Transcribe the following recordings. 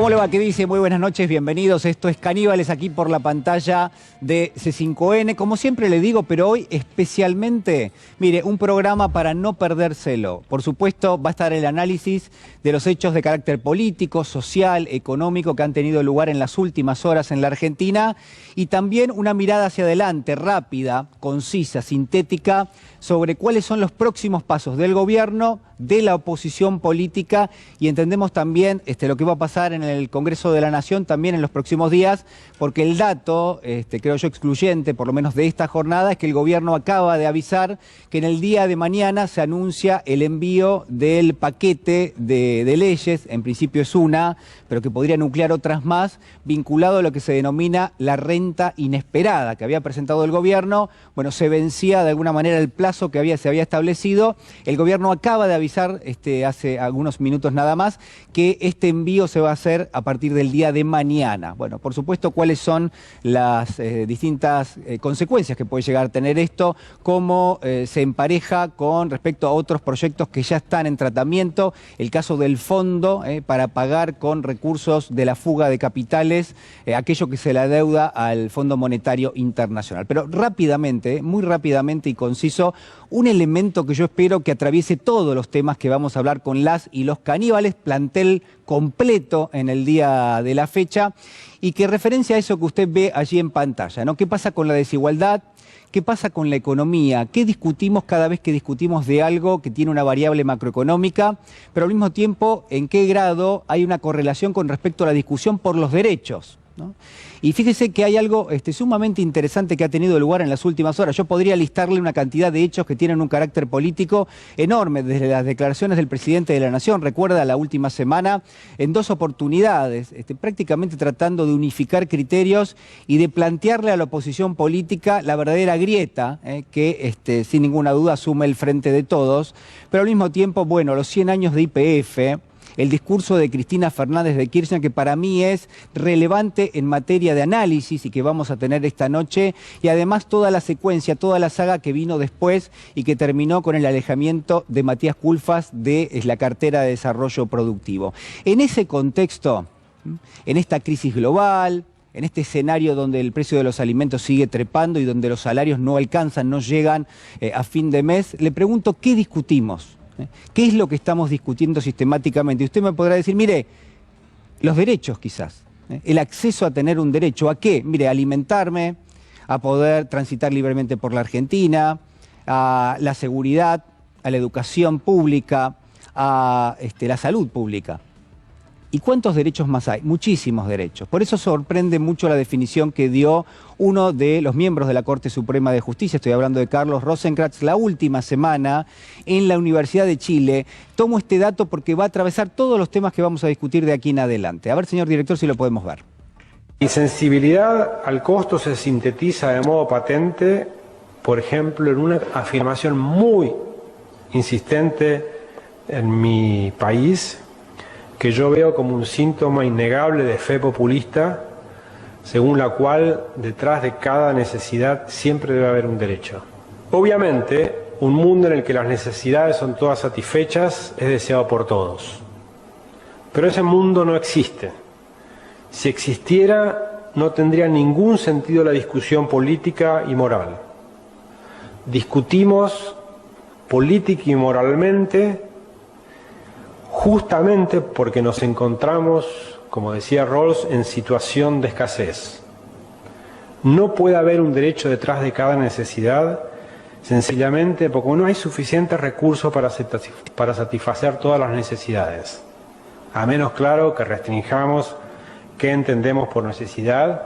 ¿Cómo le va? ¿Qué dice? Muy buenas noches, bienvenidos. Esto es Caníbales aquí por la pantalla de C5N. Como siempre le digo, pero hoy especialmente, mire, un programa para no perdérselo. Por supuesto, va a estar el análisis de los hechos de carácter político, social, económico que han tenido lugar en las últimas horas en la Argentina y también una mirada hacia adelante, rápida, concisa, sintética, sobre cuáles son los próximos pasos del gobierno, de la oposición política y entendemos también lo que va a pasar en el Congreso de la Nación también en los próximos días, porque el dato, creo yo, excluyente, por lo menos de esta jornada, es que el gobierno acaba de avisar que en el día de mañana se anuncia el envío del paquete de leyes, en principio es una, pero que podría nuclear otras más, vinculado a lo que se denomina la renta inesperada que había presentado el gobierno. Bueno, se vencía de alguna manera el plazo que se había establecido. El gobierno acaba de avisar hace algunos minutos nada más que este envío se va a hacer a partir del día de mañana. Bueno, por supuesto, cuáles son las distintas consecuencias que puede llegar a tener esto, cómo se empareja con respecto a otros proyectos que ya están en tratamiento, el caso del fondo para pagar con recursos de la fuga de capitales aquello que se le adeuda al Fondo Monetario Internacional. Pero rápidamente, muy rápidamente y conciso, un elemento que yo espero que atraviese todos los temas que vamos a hablar con las y los caníbales, plantel completo en el día de la fecha, y que referencia a eso que usted ve allí en pantalla, ¿no? ¿Qué pasa con la desigualdad? ¿Qué pasa con la economía? ¿Qué discutimos cada vez que discutimos de algo que tiene una variable macroeconómica? Pero al mismo tiempo, ¿en qué grado hay una correlación con respecto a la discusión por los derechos, ¿no? Y fíjese que hay algo sumamente interesante que ha tenido lugar en las últimas horas. Yo podría listarle una cantidad de hechos que tienen un carácter político enorme, desde las declaraciones del presidente de la Nación, recuerda la última semana, en dos oportunidades, prácticamente tratando de unificar criterios y de plantearle a la oposición política la verdadera grieta, que sin ninguna duda asume el frente de todos, pero al mismo tiempo, bueno, los 100 años de YPF, el discurso de Cristina Fernández de Kirchner, que para mí es relevante en materia de análisis y que vamos a tener esta noche, y además toda la secuencia, toda la saga que vino después y que terminó con el alejamiento de Matías Culfas de la cartera de desarrollo productivo. En ese contexto, en esta crisis global, en este escenario donde el precio de los alimentos sigue trepando y donde los salarios no alcanzan, no llegan a fin de mes, le pregunto, ¿qué discutimos? ¿Qué es lo que estamos discutiendo sistemáticamente? Y usted me podrá decir, mire, los derechos quizás, el acceso a tener un derecho, ¿a qué? Mire, a alimentarme, a poder transitar libremente por la Argentina, a la seguridad, a la educación pública, a la salud pública. ¿Y cuántos derechos más hay? Muchísimos derechos. Por eso sorprende mucho la definición que dio uno de los miembros de la Corte Suprema de Justicia, estoy hablando de Carlos Rosenkrantz, la última semana en la Universidad de Chile. Tomo este dato porque va a atravesar todos los temas que vamos a discutir de aquí en adelante. A ver, señor director, si lo podemos ver. Mi sensibilidad al costo se sintetiza de modo patente, por ejemplo, en una afirmación muy insistente en mi país, que yo veo como un síntoma innegable de fe populista, según la cual detrás de cada necesidad siempre debe haber un derecho. Obviamente, un mundo en el que las necesidades son todas satisfechas es deseado por todos. Pero ese mundo no existe. Si existiera, no tendría ningún sentido la discusión política y moral. Discutimos política y moralmente justamente porque nos encontramos, como decía Rawls, en situación de escasez. No puede haber un derecho detrás de cada necesidad, sencillamente porque no hay suficientes recursos para satisfacer todas las necesidades. A menos, claro, que restringamos qué entendemos por necesidad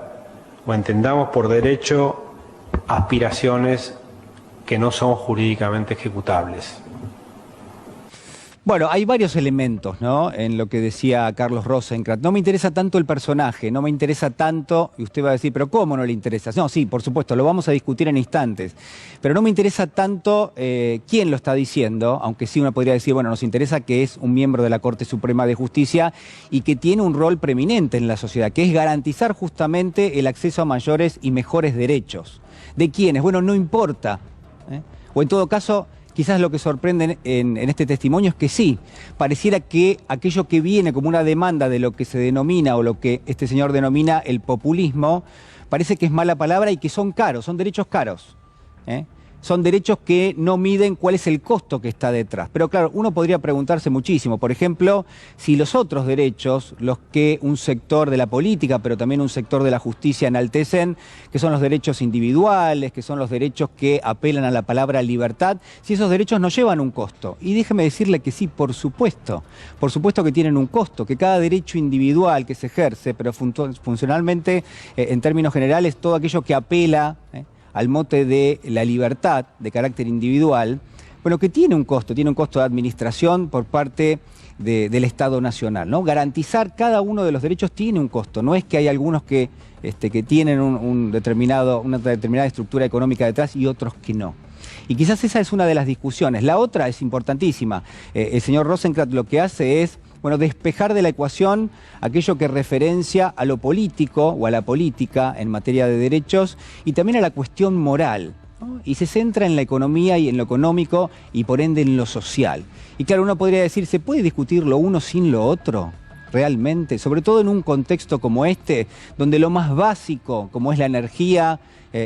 o entendamos por derecho aspiraciones que no son jurídicamente ejecutables. Bueno, hay varios elementos, ¿no?, en lo que decía Carlos Rosenkrantz. No me interesa tanto el personaje, no me interesa tanto, y usted va a decir, pero ¿cómo no le interesa? No, sí, por supuesto, lo vamos a discutir en instantes, pero no me interesa tanto quién lo está diciendo, aunque sí uno podría decir, bueno, nos interesa que es un miembro de la Corte Suprema de Justicia y que tiene un rol preeminente en la sociedad, que es garantizar justamente el acceso a mayores y mejores derechos. ¿De quiénes? Bueno, no importa, o en todo caso, quizás lo que sorprende en este testimonio es que sí, pareciera que aquello que viene como una demanda de lo que se denomina o lo que este señor denomina el populismo, parece que es mala palabra y que son caros, son derechos caros, ¿eh? Son derechos que no miden cuál es el costo que está detrás. Pero claro, uno podría preguntarse muchísimo, por ejemplo, si los otros derechos, los que un sector de la política, pero también un sector de la justicia enaltecen, que son los derechos individuales, que son los derechos que apelan a la palabra libertad, si esos derechos no llevan un costo. Y déjeme decirle que sí, por supuesto que tienen un costo, que cada derecho individual que se ejerce, pero funcionalmente, en términos generales, todo aquello que apela al mote de la libertad de carácter individual, bueno, que tiene un costo de administración por parte del Estado Nacional, ¿no? Garantizar cada uno de los derechos tiene un costo, no es que hay algunos que tienen una determinada estructura económica detrás y otros que no. Y quizás esa es una de las discusiones. La otra es importantísima. El señor Rosenkrantz lo que hace es, bueno, despejar de la ecuación aquello que referencia a lo político o a la política en materia de derechos y también a la cuestión moral, ¿no? Y se centra en la economía y en lo económico y por ende en lo social. Y claro, uno podría decir, ¿se puede discutir lo uno sin lo otro? Realmente, sobre todo en un contexto como este, donde lo más básico, como es la energía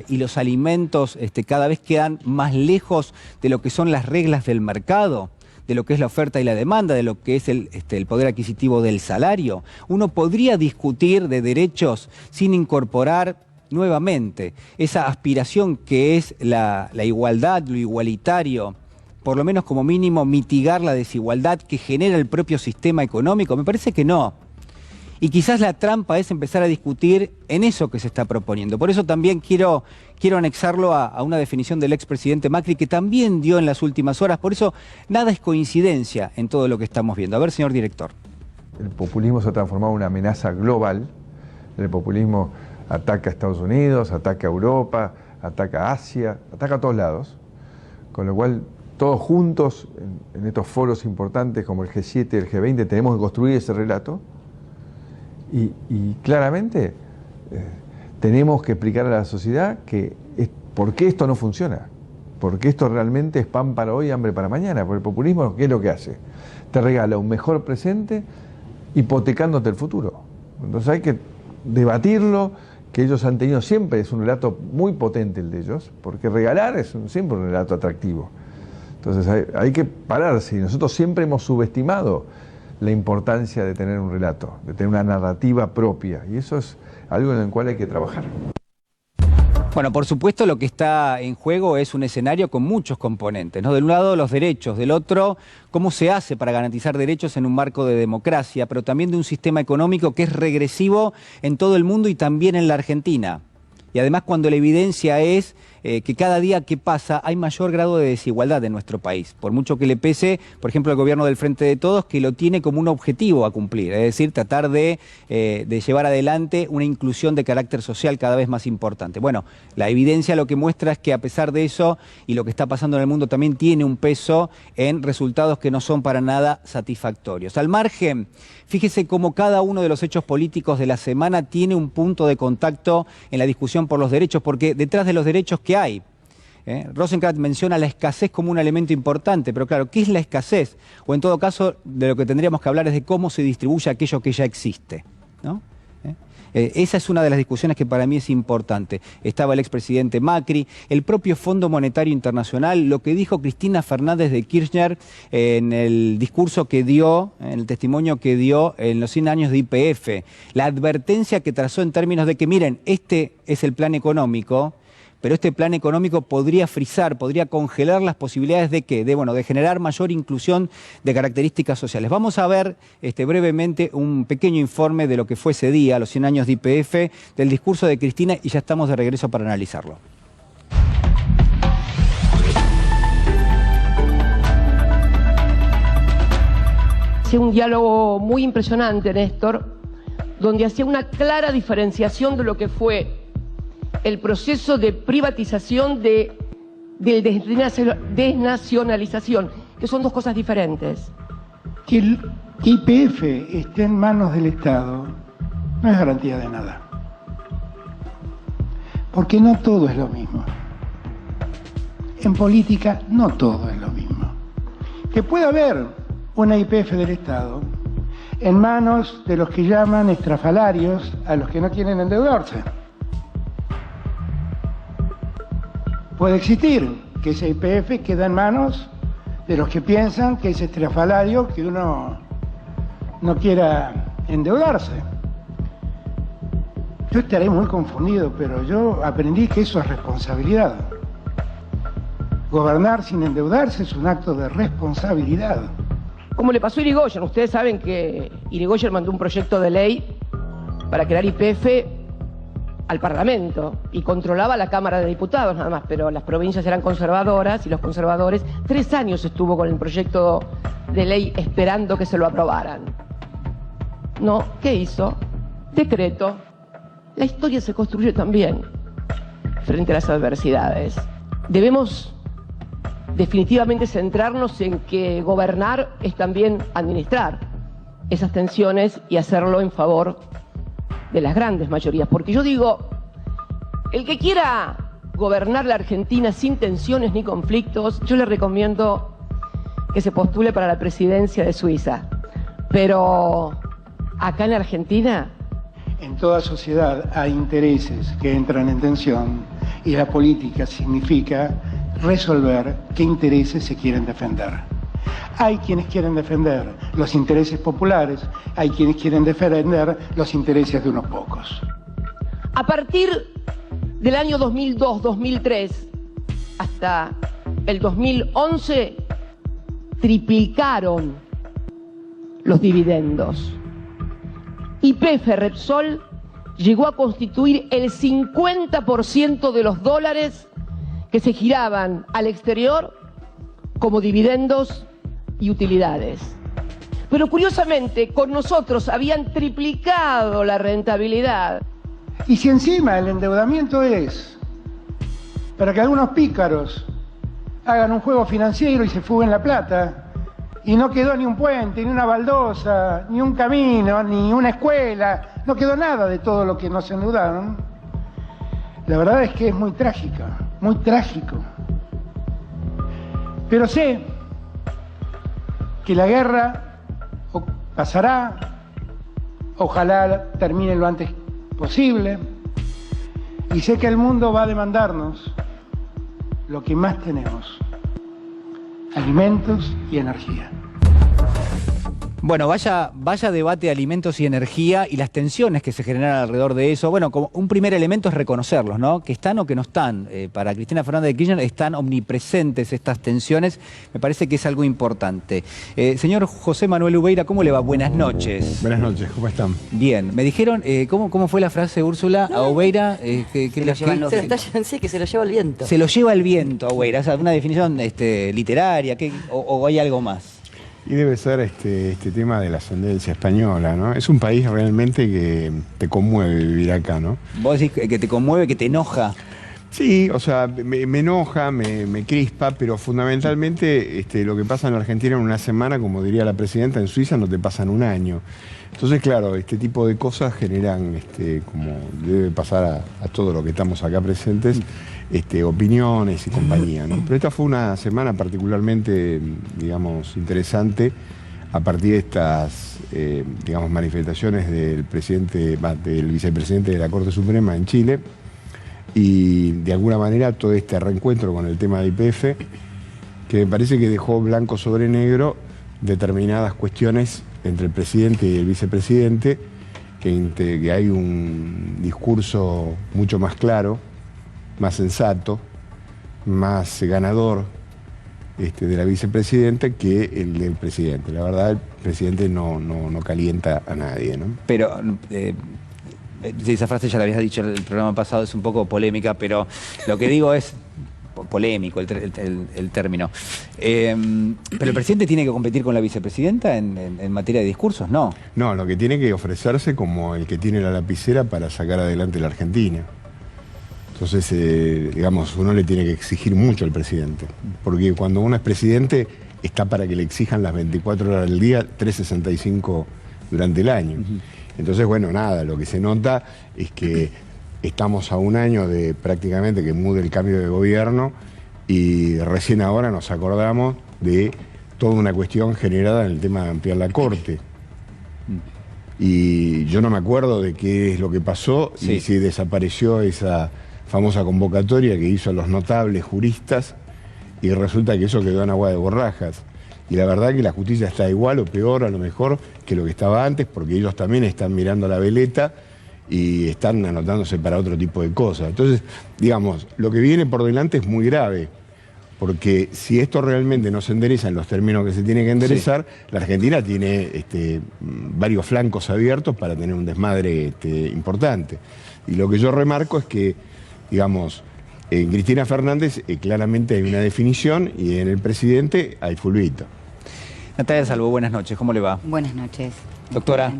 y los alimentos, cada vez quedan más lejos de lo que son las reglas del mercado, de lo que es la oferta y la demanda, de lo que es el poder adquisitivo del salario. Uno podría discutir de derechos sin incorporar nuevamente esa aspiración que es la igualdad, lo igualitario, por lo menos como mínimo mitigar la desigualdad que genera el propio sistema económico. Me parece que no. Y quizás la trampa es empezar a discutir en eso que se está proponiendo. Por eso también quiero anexarlo a una definición del expresidente Macri que también dio en las últimas horas. Por eso nada es coincidencia en todo lo que estamos viendo. A ver, señor director. El populismo se ha transformado en una amenaza global. El populismo ataca a Estados Unidos, ataca a Europa, ataca a Asia, ataca a todos lados. Con lo cual, todos juntos, en estos foros importantes como el G7 y el G20, tenemos que construir ese relato. Y claramente tenemos que explicar a la sociedad por qué esto no funciona, porque esto realmente es pan para hoy, hambre para mañana. Porque el populismo, ¿qué es lo que hace? Te regala un mejor presente hipotecándote el futuro. Entonces hay que debatirlo, que ellos han tenido siempre, es un relato muy potente el de ellos, porque regalar es siempre un relato atractivo. Entonces hay que pararse, y nosotros siempre hemos subestimado la importancia de tener un relato, de tener una narrativa propia, y eso es algo en el cual hay que trabajar. Bueno, por supuesto lo que está en juego es un escenario con muchos componentes, ¿no? De un lado los derechos, del otro cómo se hace para garantizar derechos en un marco de democracia, pero también de un sistema económico que es regresivo en todo el mundo y también en la Argentina. Y además cuando la evidencia es que cada día que pasa hay mayor grado de desigualdad en nuestro país. Por mucho que le pese, por ejemplo, al gobierno del Frente de Todos, que lo tiene como un objetivo a cumplir. Es decir, tratar de llevar adelante una inclusión de carácter social cada vez más importante. Bueno, la evidencia lo que muestra es que a pesar de eso, y lo que está pasando en el mundo también tiene un peso en resultados que no son para nada satisfactorios. Al margen, fíjese cómo cada uno de los hechos políticos de la semana tiene un punto de contacto en la discusión por los derechos, porque detrás de los derechos que hay, Rosenkrantz menciona la escasez como un elemento importante, pero claro, ¿qué es la escasez? O en todo caso, de lo que tendríamos que hablar es de cómo se distribuye aquello que ya existe, ¿no? Esa es una de las discusiones que para mí es importante. Estaba el expresidente Macri, el propio Fondo Monetario Internacional, lo que dijo Cristina Fernández de Kirchner en el discurso que dio, en el testimonio que dio en los 100 años de YPF, la advertencia que trazó en términos de que, miren, este es el plan económico, pero este plan económico podría frizar, podría congelar las posibilidades de ¿qué? De generar mayor inclusión de características sociales. Vamos a ver brevemente un pequeño informe de lo que fue ese día, los 100 años de YPF, del discurso de Cristina, y ya estamos de regreso para analizarlo. Hacía un diálogo muy impresionante, Néstor, donde hacía una clara diferenciación de lo que fue el proceso de privatización de desnacionalización, que son dos cosas diferentes. Que el YPF esté en manos del Estado no es garantía de nada, porque no todo es lo mismo. en política no todo es lo mismo. Que pueda haber una YPF del Estado en manos de los que llaman estrafalarios a los que no quieren endeudarse. Puede existir que esa YPF queda en manos de los que piensan que es estrafalario que uno no quiera endeudarse. Yo estaré muy confundido, pero yo aprendí que eso es responsabilidad. Gobernar sin endeudarse es un acto de responsabilidad. Como le pasó a Irigoyen, ustedes saben que Irigoyen mandó un proyecto de ley para crear YPF al Parlamento y controlaba la Cámara de Diputados nada más, pero las provincias eran conservadoras y los conservadores 3 años estuvo con el proyecto de ley esperando que se lo aprobaran. No, ¿qué hizo? Decreto. La historia se construye también frente a las adversidades. Debemos definitivamente centrarnos en que gobernar es también administrar esas tensiones y hacerlo en favor de las grandes mayorías. Porque yo digo, el que quiera gobernar la Argentina sin tensiones ni conflictos, yo le recomiendo que se postule para la presidencia de Suiza. Pero acá en Argentina... En toda sociedad hay intereses que entran en tensión y la política significa resolver qué intereses se quieren defender. Hay quienes quieren defender los intereses populares, hay quienes quieren defender los intereses de unos pocos. A partir del año 2002-2003 hasta el 2011 triplicaron los dividendos. YPF Repsol llegó a constituir el 50% de los dólares que se giraban al exterior como dividendos y utilidades. Pero curiosamente, con nosotros habían triplicado la rentabilidad. Y si encima el endeudamiento es para que algunos pícaros hagan un juego financiero y se fuguen la plata, y no quedó ni un puente, ni una baldosa, ni un camino, ni una escuela, no quedó nada de todo lo que nos endeudaron, la verdad es que es muy trágico, muy trágico. Pero sé que la guerra pasará, ojalá termine lo antes posible, y sé que el mundo va a demandarnos lo que más tenemos: alimentos y energía. Bueno, vaya debate de alimentos y energía y las tensiones que se generan alrededor de eso. Bueno, como un primer elemento es reconocerlos, ¿no? Que están o que no están. Para Cristina Fernández de Kirchner están omnipresentes estas tensiones. Me parece que es algo importante. Señor José Manuel Ubeira, ¿cómo le va? Buenas noches. Buenas noches, ¿cómo están? Bien, me dijeron, ¿cómo fue la frase, Úrsula? A Ubeira... que se lo lleva el viento. Se lo lleva el viento, a Ubeira. O sea, una definición literaria, o hay algo más. Y debe ser este tema de la ascendencia española, ¿no? Es un país realmente que te conmueve vivir acá, ¿no? Vos decís que te conmueve, que te enoja. Sí, o sea, me enoja, me crispa, pero fundamentalmente lo que pasa en la Argentina en una semana, como diría la presidenta, en Suiza no te pasa en un año. Entonces, claro, este tipo de cosas generan, como debe pasar a todo lo que estamos acá presentes, opiniones y compañía, ¿no? Pero esta fue una semana particularmente, digamos, interesante a partir de estas, digamos, manifestaciones del vicepresidente de la Corte Suprema en Chile y, de alguna manera, todo este reencuentro con el tema de YPF, que me parece que dejó blanco sobre negro determinadas cuestiones entre el presidente y el vicepresidente, que hay un discurso mucho más claro, más sensato, más ganador de la vicepresidenta que el del presidente. La verdad, el presidente no calienta a nadie, ¿no? Pero... sí, esa frase ya la habías dicho en el programa pasado, es un poco polémica, pero lo que digo es polémico el término. ¿Pero el presidente tiene que competir con la vicepresidenta en materia de discursos? No. No, lo que tiene que ofrecerse como el que tiene la lapicera para sacar adelante la Argentina. Entonces, digamos, uno le tiene que exigir mucho al presidente, porque cuando uno es presidente está para que le exijan las 24 horas del día, 365 durante el año. Entonces, bueno, nada, lo que se nota es que estamos a un año de prácticamente que mude el cambio de gobierno y recién ahora nos acordamos de toda una cuestión generada en el tema de ampliar la Corte. Y yo no me acuerdo de qué es lo que pasó y si desapareció esa famosa convocatoria que hizo a los notables juristas y resulta que eso quedó en agua de borrajas. Y la verdad que la justicia está igual o peor a lo mejor que lo que estaba antes, porque ellos también están mirando la veleta y están anotándose para otro tipo de cosas. Entonces, digamos, lo que viene por delante es muy grave, porque si esto realmente no se endereza en los términos que se tiene que enderezar, la Argentina tiene varios flancos abiertos para tener un desmadre importante. Y lo que yo remarco es que, digamos, en Cristina Fernández claramente hay una definición y en el presidente hay fulbito. Natalia Salvo, buenas noches, ¿cómo le va? Buenas noches. Doctora.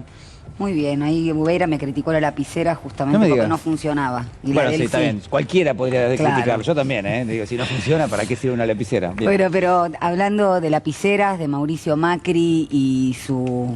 Muy bien, ahí Ubeira me criticó la lapicera justamente porque no funcionaba. Y bueno, la sí, está bien. Cualquiera podría criticarlo, yo también, ¿eh? Digo, si no funciona, ¿para qué sirve una lapicera? Bien. Bueno, pero hablando de lapiceras, de Mauricio Macri y su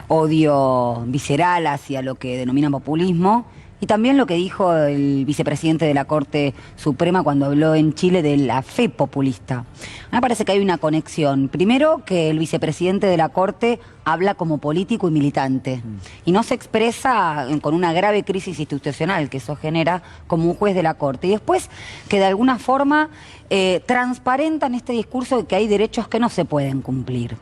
odio visceral hacia lo que denominan populismo, y también lo que dijo el vicepresidente de la Corte Suprema cuando habló en Chile de la fe populista. A mí me parece que hay una conexión. Primero, que el vicepresidente de la Corte habla como político y militante y no se expresa con una grave crisis institucional que eso genera como un juez de la Corte. Y después, que de alguna forma transparenta en este discurso de que hay derechos que no se pueden cumplir.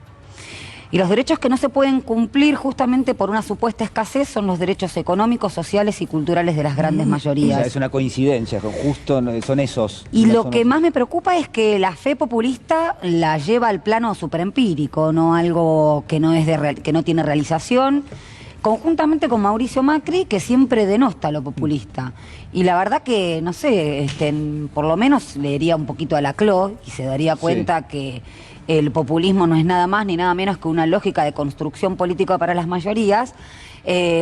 Y los derechos que no se pueden cumplir justamente por una supuesta escasez son los derechos económicos, sociales y culturales de las grandes mayorías. O sea, es una coincidencia, justo son esos. Y lo que más me preocupa es que la fe populista la lleva al plano superempírico, no algo que no, que no tiene realización, conjuntamente con Mauricio Macri, que siempre denosta lo populista. Y la verdad que, no sé, por lo menos leería un poquito a Laclau y se daría cuenta que el populismo no es nada más ni nada menos que una lógica de construcción política para las mayorías.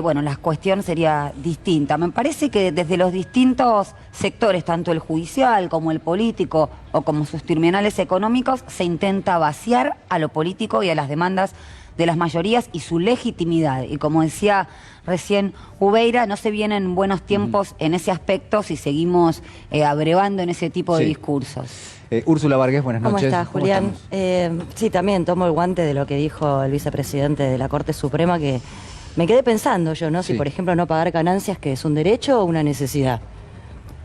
Bueno, la cuestión sería distinta. Me parece que desde los distintos sectores, tanto el judicial como el político o como sus tribunales económicos, se intenta vaciar a lo político y a las demandas de las mayorías y su legitimidad. Y como decía recién Ubeira, no se vienen buenos tiempos en ese aspecto si seguimos abrevando en ese tipo de discursos. Úrsula Vargas, buenas noches. ¿Cómo estás, Julián? Sí, también tomo el guante de lo que dijo el vicepresidente de la Corte Suprema, que me quedé pensando yo, ¿no? Si, por ejemplo, no pagar ganancias, que es un derecho o una necesidad.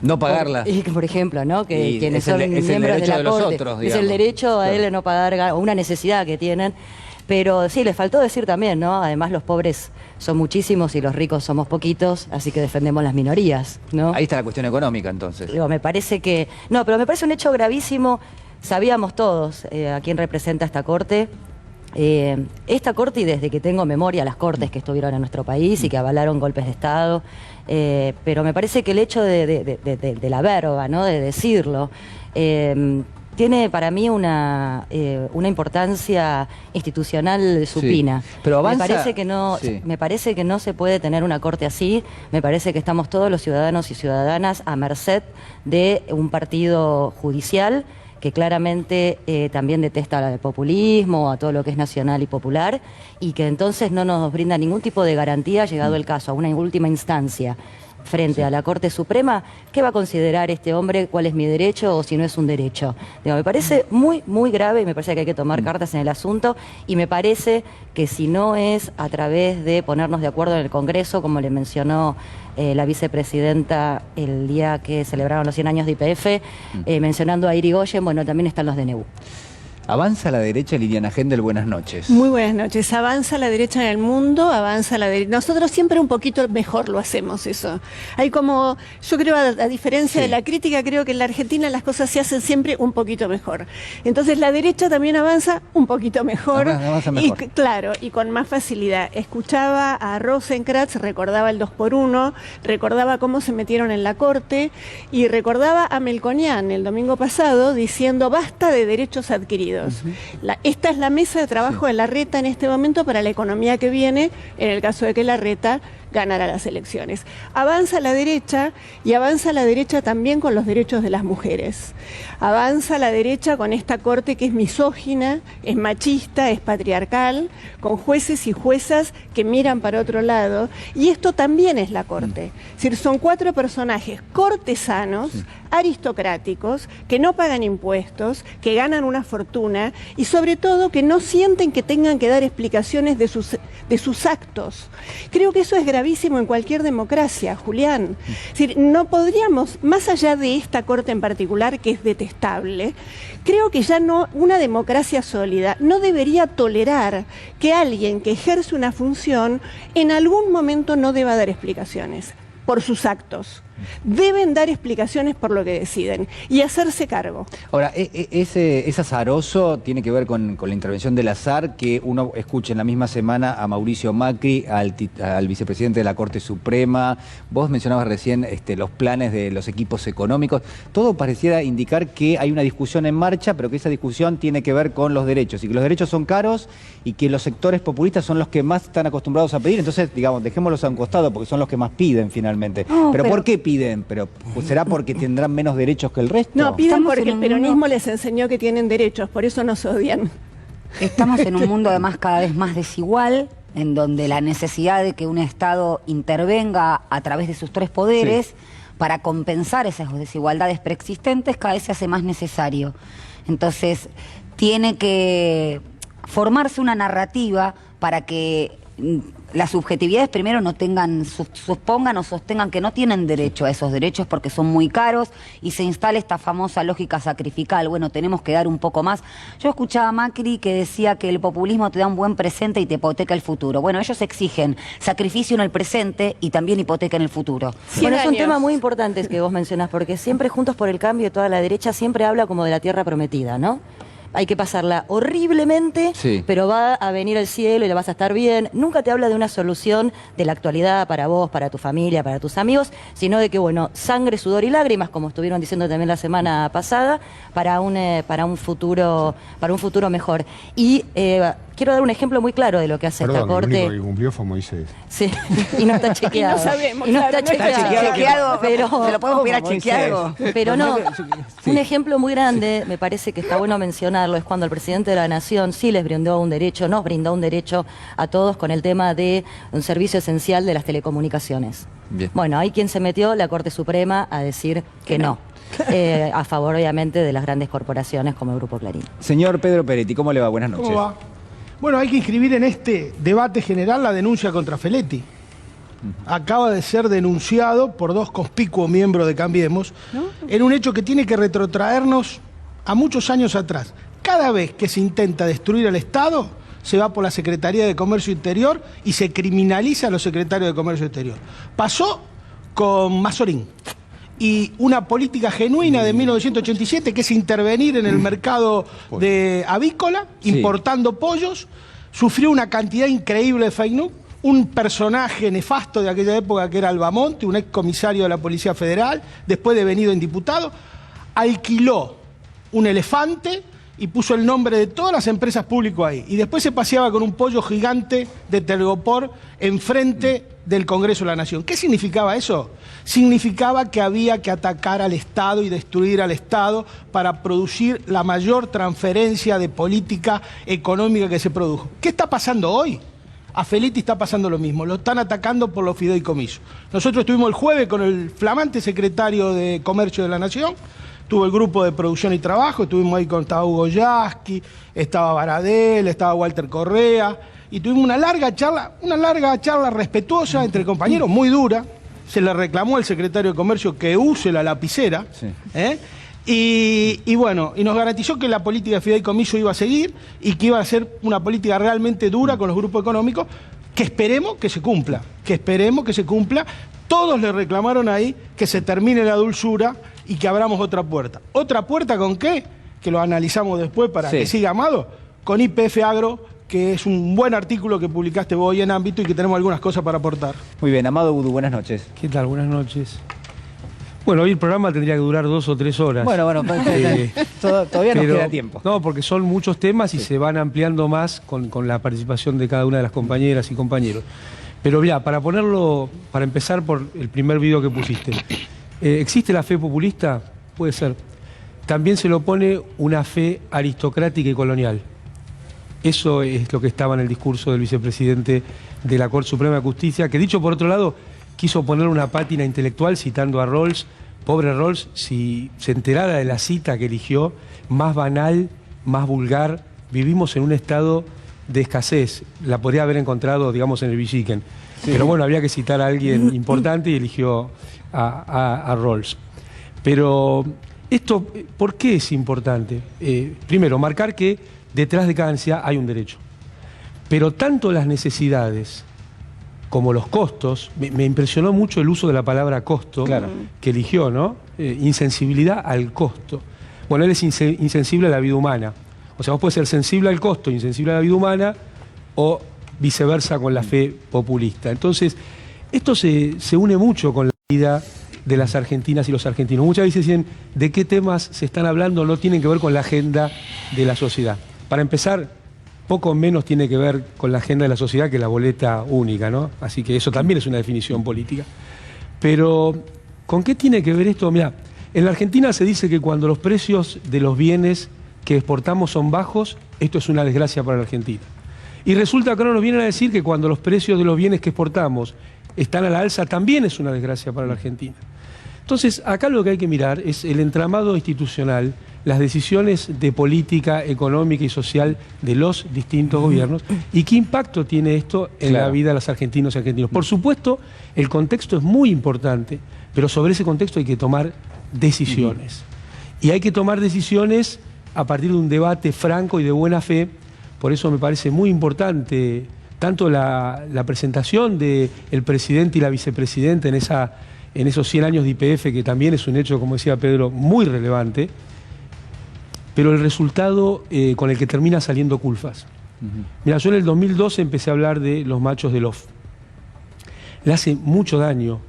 No pagarlas. Y por ejemplo, ¿no? Que y quienes son miembros de la Corte, es el derecho a él de no pagar, o una necesidad que tienen. Pero sí, les faltó decir también, ¿no? Además los pobres son muchísimos y los ricos somos poquitos, así que defendemos las minorías, ¿no? Ahí está la cuestión económica, entonces. Digo, me parece que... No, pero me parece un hecho gravísimo. Sabíamos todos a quién representa esta Corte. Esta Corte, y desde que tengo memoria, las Cortes que estuvieron en nuestro país y que avalaron golpes de Estado, pero me parece que el hecho de la verba, ¿no? De decirlo... tiene para mí una importancia institucional supina. Sí, pero avanza, me parece que no se puede tener una Corte así. Me parece que estamos todos los ciudadanos y ciudadanas a merced de un partido judicial que claramente también detesta el populismo, a todo lo que es nacional y popular, y que entonces no nos brinda ningún tipo de garantía, llegado el caso, a una última instancia frente a la Corte Suprema. ¿Qué va a considerar este hombre? ¿Cuál es mi derecho o si no es un derecho? Digo, me parece muy, muy grave y me parece que hay que tomar cartas en el asunto, y me parece que si no es a través de ponernos de acuerdo en el Congreso, como le mencionó la vicepresidenta el día que celebraron los 100 años de YPF, mencionando a Irigoyen, bueno, también están los DNU. Avanza la derecha, Liliana Gendel, buenas noches. Muy buenas noches. Avanza la derecha en el mundo, avanza la derecha. Nosotros siempre un poquito mejor lo hacemos eso. Hay como, yo creo, a diferencia de la crítica, creo que en la Argentina las cosas se hacen siempre un poquito mejor. Entonces la derecha también avanza un poquito mejor. Avanza mejor. Y claro, y con más facilidad. Escuchaba a Rosenkranz, recordaba el 2x1, recordaba cómo se metieron en la Corte, y recordaba a Melconian el domingo pasado diciendo basta de derechos adquiridos. partidos. Esta es la mesa de trabajo de Larreta en este momento para la economía que viene, en el caso de que Larreta ganara las elecciones. Avanza la derecha y avanza la derecha también con los derechos de las mujeres. Avanza la derecha con esta corte que es misógina, es machista, es patriarcal, con jueces y juezas que miran para otro lado. Y esto también es la corte. Es decir, son 4 personajes cortesanos, aristocráticos, que no pagan impuestos, que ganan una fortuna y sobre todo que no sienten que tengan que dar explicaciones de sus actos. Creo que eso es gravísimo en cualquier democracia, Julián. Es decir, no podríamos, más allá de esta corte en particular, que es detestable, creo que ya no, una democracia sólida no debería tolerar que alguien que ejerce una función en algún momento no deba dar explicaciones por sus actos. Deben dar explicaciones por lo que deciden y hacerse cargo. Ahora, es azaroso, tiene que ver con la intervención del azar, que uno escuche en la misma semana a Mauricio Macri, al vicepresidente de la Corte Suprema. Vos mencionabas recién los planes de los equipos económicos. Todo pareciera indicar que hay una discusión en marcha, pero que esa discusión tiene que ver con los derechos y que los derechos son caros y que los sectores populistas son los que más están acostumbrados a pedir. Entonces, digamos, dejémoslos a un costado porque son los que más piden finalmente. No, pero ¿por qué piden? Pero ¿será porque tendrán menos derechos que el resto? No, piden porque el peronismo les enseñó que tienen derechos, por eso nos odian. Estamos en un mundo además cada vez más desigual, en donde la necesidad de que un Estado intervenga a través de sus 3 poderes para compensar esas desigualdades preexistentes cada vez se hace más necesario. Entonces, tiene que formarse una narrativa para que las subjetividades primero no tengan, supongan o sostengan que no tienen derecho a esos derechos porque son muy caros y se instala esta famosa lógica sacrificial. Bueno, tenemos que dar un poco más. Yo escuchaba a Macri que decía que el populismo te da un buen presente y te hipoteca el futuro. Bueno, ellos exigen sacrificio en el presente y también hipoteca en el futuro. Bueno, es un tema muy importante que vos mencionás, porque siempre Juntos por el Cambio y toda la derecha siempre habla como de la tierra prometida, ¿no? Hay que pasarla horriblemente, pero va a venir el cielo y la vas a estar bien. Nunca te habla de una solución de la actualidad para vos, para tu familia, para tus amigos, sino de que, bueno, sangre, sudor y lágrimas, como estuvieron diciendo también la semana pasada, para un futuro mejor. Y quiero dar un ejemplo muy claro de lo que hace esta Corte. El único que cumplió fue Moisés. Sí, y no está chequeado. Y no sabemos. Y no está chequeado, pero se lo podemos mirar chequeado. Pero no, un ejemplo muy grande, me parece que está bueno mencionarlo, es cuando el presidente de la Nación sí les brindó un derecho, nos brindó un derecho a todos con el tema de un servicio esencial de las telecomunicaciones. Bien. Bueno, hay quien se metió, la Corte Suprema, a decir que no. A favor, obviamente, de las grandes corporaciones como el Grupo Clarín. Señor Pedro Peretti, ¿cómo le va? Buenas noches. ¿Cómo va? Bueno, hay que inscribir en este debate general la denuncia contra Feletti. Acaba de ser denunciado por 2 conspicuos miembros de Cambiemos en un hecho que tiene que retrotraernos a muchos años atrás. Cada vez que se intenta destruir al Estado, se va por la Secretaría de Comercio Interior y se criminaliza a los secretarios de Comercio Interior. Pasó con Mazorín. Y una política genuina de 1987, que es intervenir en el mercado de avícola, importando pollos, sufrió una cantidad increíble de fake news. Un personaje nefasto de aquella época que era Albamonte, un excomisario de la Policía Federal, después de venido en diputado, alquiló un elefante y puso el nombre de todas las empresas públicas ahí. Y después se paseaba con un pollo gigante de Telgopor enfrente del Congreso de la Nación. ¿Qué significaba eso? Significaba que había que atacar al Estado y destruir al Estado para producir la mayor transferencia de política económica que se produjo. ¿Qué está pasando hoy? A Feletti está pasando lo mismo, lo están atacando por los fideicomisos. Nosotros estuvimos el jueves con el flamante secretario de Comercio de la Nación, tuvo el grupo de producción y trabajo, estuvimos ahí con Hugo Yasky, estaba Baradel, estaba Walter Correa, y tuvimos una larga charla respetuosa entre compañeros, muy dura. Se le reclamó al secretario de Comercio que use la lapicera, y bueno, y nos garantizó que la política de fideicomiso iba a seguir y que iba a ser una política realmente dura con los grupos económicos, que esperemos que se cumpla, Todos le reclamaron ahí que se termine la dulzura y que abramos otra puerta. ¿Otra puerta con qué? Que lo analizamos después para que siga Amado, con YPF Agro, que es un buen artículo que publicaste vos hoy en Ámbito y que tenemos algunas cosas para aportar. Muy bien, Amado Boudou, buenas noches. ¿Qué tal? Buenas noches. Bueno, hoy el programa tendría que durar 2 o 3 horas. Bueno, todavía nos queda tiempo. No, porque son muchos temas y se van ampliando más con la participación de cada una de las compañeras y compañeros. Pero ya, para empezar por el primer video que pusiste, ¿existe la fe populista? Puede ser. También se lo opone una fe aristocrática y colonial. Eso es lo que estaba en el discurso del vicepresidente de la Corte Suprema de Justicia, que dicho por otro lado, quiso poner una pátina intelectual citando a Rawls. Pobre Rawls, si se enterara de la cita que eligió, más banal, más vulgar. Vivimos en un estado de escasez. La podría haber encontrado, digamos, en el Villiquen. Sí. Pero bueno, había que citar a alguien importante y eligió a Rawls. Pero esto, ¿por qué es importante? Primero, marcar que detrás de cada necesidad hay un derecho. Pero tanto las necesidades como los costos, me impresionó mucho el uso de la palabra costo, claro, que eligió, ¿no? Insensibilidad al costo. Bueno, él es insensible a la vida humana. O sea, vos podés ser sensible al costo, insensible a la vida humana, o viceversa con la fe populista. Entonces, esto se une mucho con la vida de las argentinas y los argentinos. Muchas veces dicen de qué temas se están hablando, no tienen que ver con la agenda de la sociedad. Para empezar, poco menos tiene que ver con la agenda de la sociedad que la boleta única, ¿no? Así que eso también es una definición política. Pero, ¿con qué tiene que ver esto? Mirá, en la Argentina se dice que cuando los precios de los bienes que exportamos son bajos, esto es una desgracia para la Argentina. Y resulta que ahora nos vienen a decir que cuando los precios de los bienes que exportamos están a la alza, también es una desgracia para la Argentina. Entonces, acá lo que hay que mirar es el entramado institucional, las decisiones de política económica y social de los distintos gobiernos y qué impacto tiene esto en la vida de los argentinos y argentinos. Por supuesto, el contexto es muy importante, pero sobre ese contexto hay que tomar decisiones. Y hay que tomar decisiones a partir de un debate franco y de buena fe. Por eso me parece muy importante tanto la presentación del presidente y la vicepresidenta en esos 100 años de YPF, que también es un hecho, como decía Pedro, muy relevante, pero el resultado con el que termina saliendo Culfas. Mira, yo en el 2012 empecé a hablar de los machos de Lof. Le hace mucho daño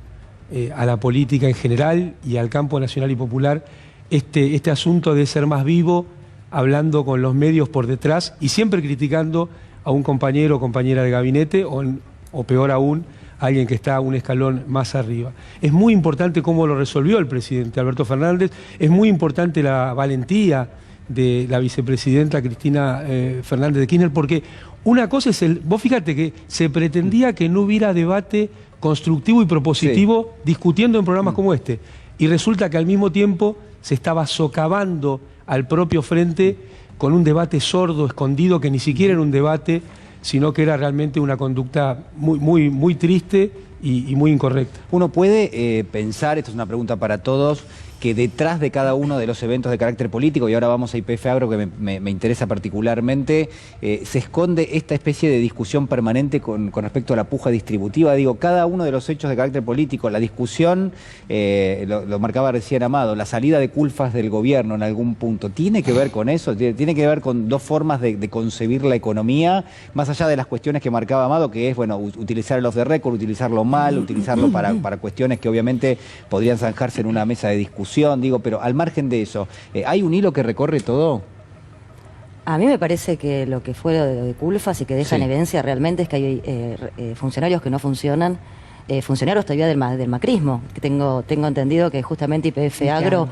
a la política en general y al campo nacional y popular este asunto de ser más vivo, hablando con los medios por detrás y siempre criticando a un compañero o compañera de gabinete o peor aún, alguien que está un escalón más arriba. Es muy importante cómo lo resolvió el presidente Alberto Fernández, es muy importante la valentía de la vicepresidenta Cristina Fernández de Kirchner, porque una cosa es vos fíjate que se pretendía que no hubiera debate constructivo y propositivo discutiendo en programas como este, y resulta que al mismo tiempo se estaba socavando al propio frente con un debate sordo, escondido, que ni siquiera era un debate, sino que era realmente una conducta muy triste y muy incorrecta. Uno puede pensar, esto es una pregunta para todos, que detrás de cada uno de los eventos de carácter político, y ahora vamos a YPF Agro, que me interesa particularmente, se esconde esta especie de discusión permanente con respecto a la puja distributiva. Digo, cada uno de los hechos de carácter político, la discusión, lo marcaba recién Amado, la salida de Culfas del gobierno en algún punto, ¿tiene que ver con eso? ¿Tiene que ver con dos formas de concebir la economía, más allá de las cuestiones que marcaba Amado, que es, bueno, utilizar el off the record, utilizarlo mal, utilizarlo para cuestiones que obviamente podrían zanjarse en una mesa de discusión? Digo, pero al margen de eso, ¿hay un hilo que recorre todo? A mí me parece que lo que fue lo de Culfas y que deja en evidencia realmente es que hay funcionarios que no funcionan, funcionarios todavía del macrismo, que tengo entendido que justamente YPF Agro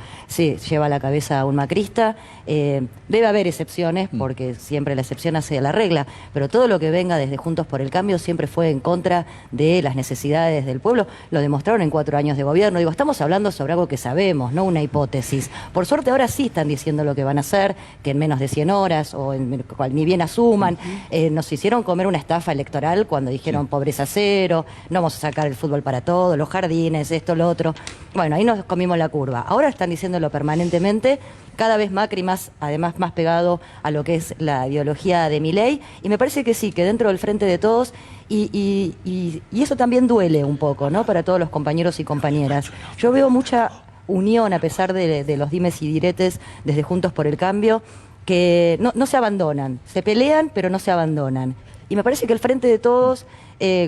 lleva a la cabeza a un macrista. Debe haber excepciones, porque siempre la excepción hace la regla, pero todo lo que venga desde Juntos por el Cambio siempre fue en contra de las necesidades del pueblo. Lo demostraron en 4 años de gobierno. Digo, estamos hablando sobre algo que sabemos, no una hipótesis. Por suerte ahora sí están diciendo lo que van a hacer, que en menos de 100 horas, o ni bien asuman. Nos hicieron comer una estafa electoral cuando dijeron pobreza cero, no vamos a sacar el fútbol para todos, los jardines, esto, lo otro. Bueno, ahí nos comimos la curva. Ahora están diciéndolo permanentemente, cada vez Macri además más pegado a lo que es la ideología de Milei, y me parece que sí, que dentro del frente de todos, y eso también duele un poco, ¿no?, para todos los compañeros y compañeras. Yo veo mucha unión a pesar de los dimes y diretes desde Juntos por el Cambio, que no se abandonan, se pelean pero no se abandonan. Y me parece que el frente de todos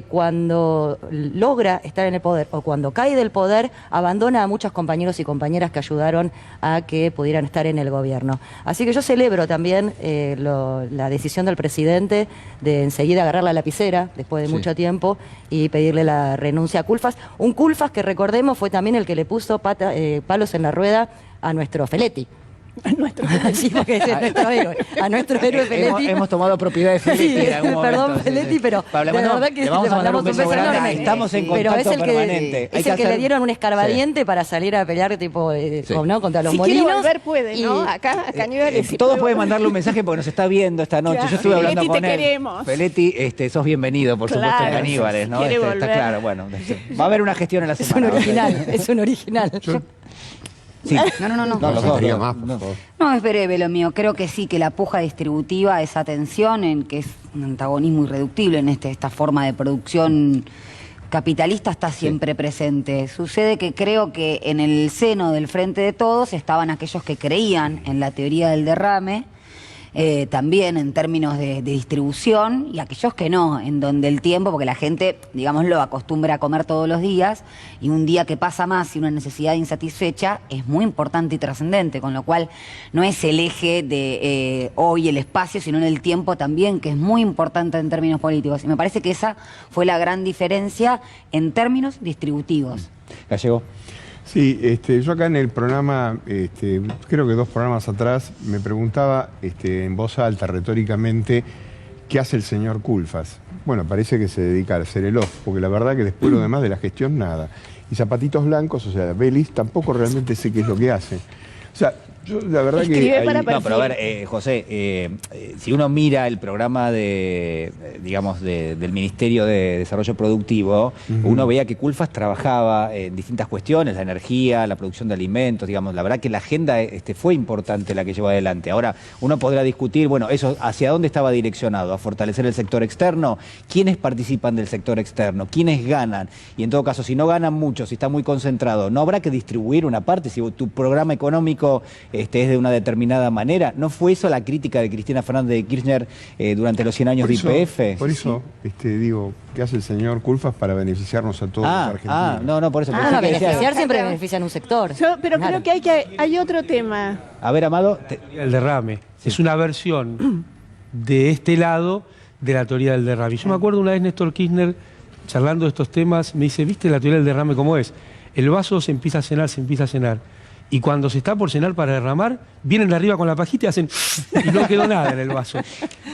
cuando logra estar en el poder o cuando cae del poder, abandona a muchos compañeros y compañeras que ayudaron a que pudieran estar en el gobierno. Así que yo celebro también la decisión del presidente de enseguida agarrar la lapicera, después de mucho tiempo, y pedirle la renuncia a Culfas. Un Culfas que, recordemos, fue también el que le puso palos en la rueda a nuestro Feletti. Sí, porque es nuestro héroe. A nuestro héroe Feletti. Hemos tomado propiedad de Feletti en algún momento. Perdón, Feletti, pero de verdad que le vamos a mandar un beso grande. Estamos en contacto permanente. Es el que le dieron un escarbadiente para salir a pelear tipo, ¿no? Contra los molinos. Si quiere volver puede, ¿no? Acá Caníbales. Todos pueden mandarle un mensaje porque nos está viendo esta noche. Yo estuve hablando con él. Queremos. Feletti, sos bienvenido, por supuesto, en Caníbales, ¿no? Está claro, bueno. Va a haber una gestión en la semana. Es un original. Sí. No. Los dos, No, es breve lo mío. Creo que sí, que la puja distributiva, esa tensión, en que es un antagonismo irreductible en esta forma de producción capitalista, está siempre presente. Sucede que creo que en el seno del Frente de Todos estaban aquellos que creían en la teoría del derrame, también en términos de distribución, y aquellos que no, en donde el tiempo, porque la gente, digámoslo, acostumbra a comer todos los días, y un día que pasa más y una necesidad insatisfecha es muy importante y trascendente, con lo cual no es el eje de hoy el espacio, sino en el tiempo también, que es muy importante en términos políticos. Y me parece que esa fue la gran diferencia en términos distributivos. Gallego. Sí, yo acá en el programa, creo que 2 programas atrás, me preguntaba en voz alta, retóricamente, ¿qué hace el señor Culfas? Bueno, parece que se dedica a hacer el off, porque la verdad que después lo demás de la gestión, nada. Y Zapatitos Blancos, o sea, Vélez, tampoco realmente sé qué es lo que hace. O sea, yo la verdad que... No, pero a ver, José, si uno mira el programa del Ministerio de Desarrollo Productivo, uno veía que Culfas trabajaba en distintas cuestiones, la energía, la producción de alimentos, digamos, la verdad que la agenda fue importante la que llevó adelante. Ahora, uno podrá discutir, bueno, eso, ¿hacia dónde estaba direccionado? ¿A fortalecer el sector externo? ¿Quiénes participan del sector externo? ¿Quiénes ganan? Y en todo caso, si no ganan mucho, si está muy concentrado, ¿no habrá que distribuir una parte? Si tu programa económico es de una determinada manera. ¿No fue eso la crítica de Cristina Fernández de Kirchner durante los 100 años de IPF? Por eso, digo, ¿qué hace el señor Culfas para beneficiarnos a todos los argentinos? No, por eso. Beneficiar siempre beneficia en un sector. Pero creo que hay otro tema. A ver, Amado. El derrame. Es una versión de este lado de la teoría del derrame. Yo me acuerdo una vez Néstor Kirchner, charlando de estos temas, me dice, ¿viste la teoría del derrame cómo es? El vaso se empieza a llenar. Y cuando se está por llenar para derramar, vienen de arriba con la pajita y hacen... y no quedó nada en el vaso.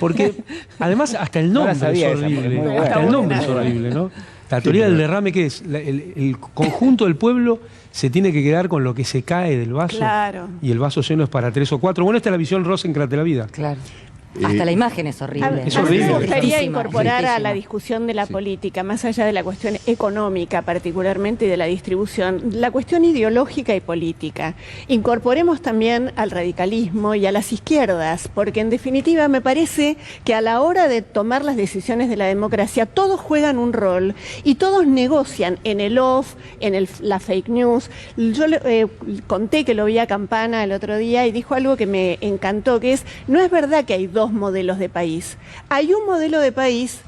Porque, además, hasta el nombre es horrible. Hasta el nombre es horrible, ¿no? La teoría del derrame, ¿qué es? El conjunto del pueblo se tiene que quedar con lo que se cae del vaso. Claro. Y el vaso lleno es para 3 o 4. Bueno, esta es la visión Rosencrantz de la vida. Claro. Hasta la imagen es horrible. Es horrible. Me gustaría incorporar a la discusión de la política, más allá de la cuestión económica particularmente y de la distribución, la cuestión ideológica y política. Incorporemos también al radicalismo y a las izquierdas, porque en definitiva me parece que a la hora de tomar las decisiones de la democracia, todos juegan un rol y todos negocian en el off, en la fake news. Yo conté que lo vi a Campana el otro día y dijo algo que me encantó, que es, no es verdad que hay 2 modelos de país. Hay un modelo de país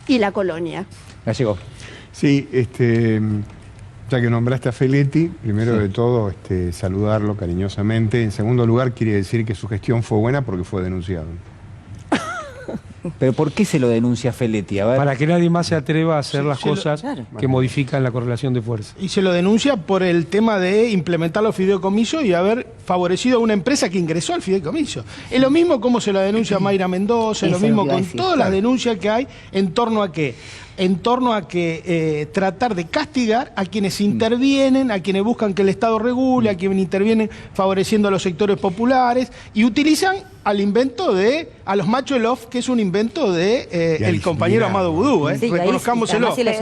y la colonia. Gallego. Sí, ya que nombraste a Feletti, primero de todo saludarlo cariñosamente. En segundo lugar, quiere decir que su gestión fue buena porque fue denunciado. ¿Pero por qué se lo denuncia Feletti? A ver. Para que nadie más se atreva a hacer las cosas que modifican la correlación de fuerza. Y se lo denuncia por el tema de implementar los fideicomisos y haber favorecido a una empresa que ingresó al fideicomiso. Es lo mismo como se lo denuncia Mayra Mendoza, es lo mismo con todas las denuncias que hay en torno a qué. En torno a que tratar de castigar a quienes intervienen, a quienes buscan que el Estado regule, a quienes intervienen favoreciendo a los sectores populares y utilizan al invento a los machos del off, que es un invento de el compañero Amado Vudú, Sí, reconozcámoselo. Si le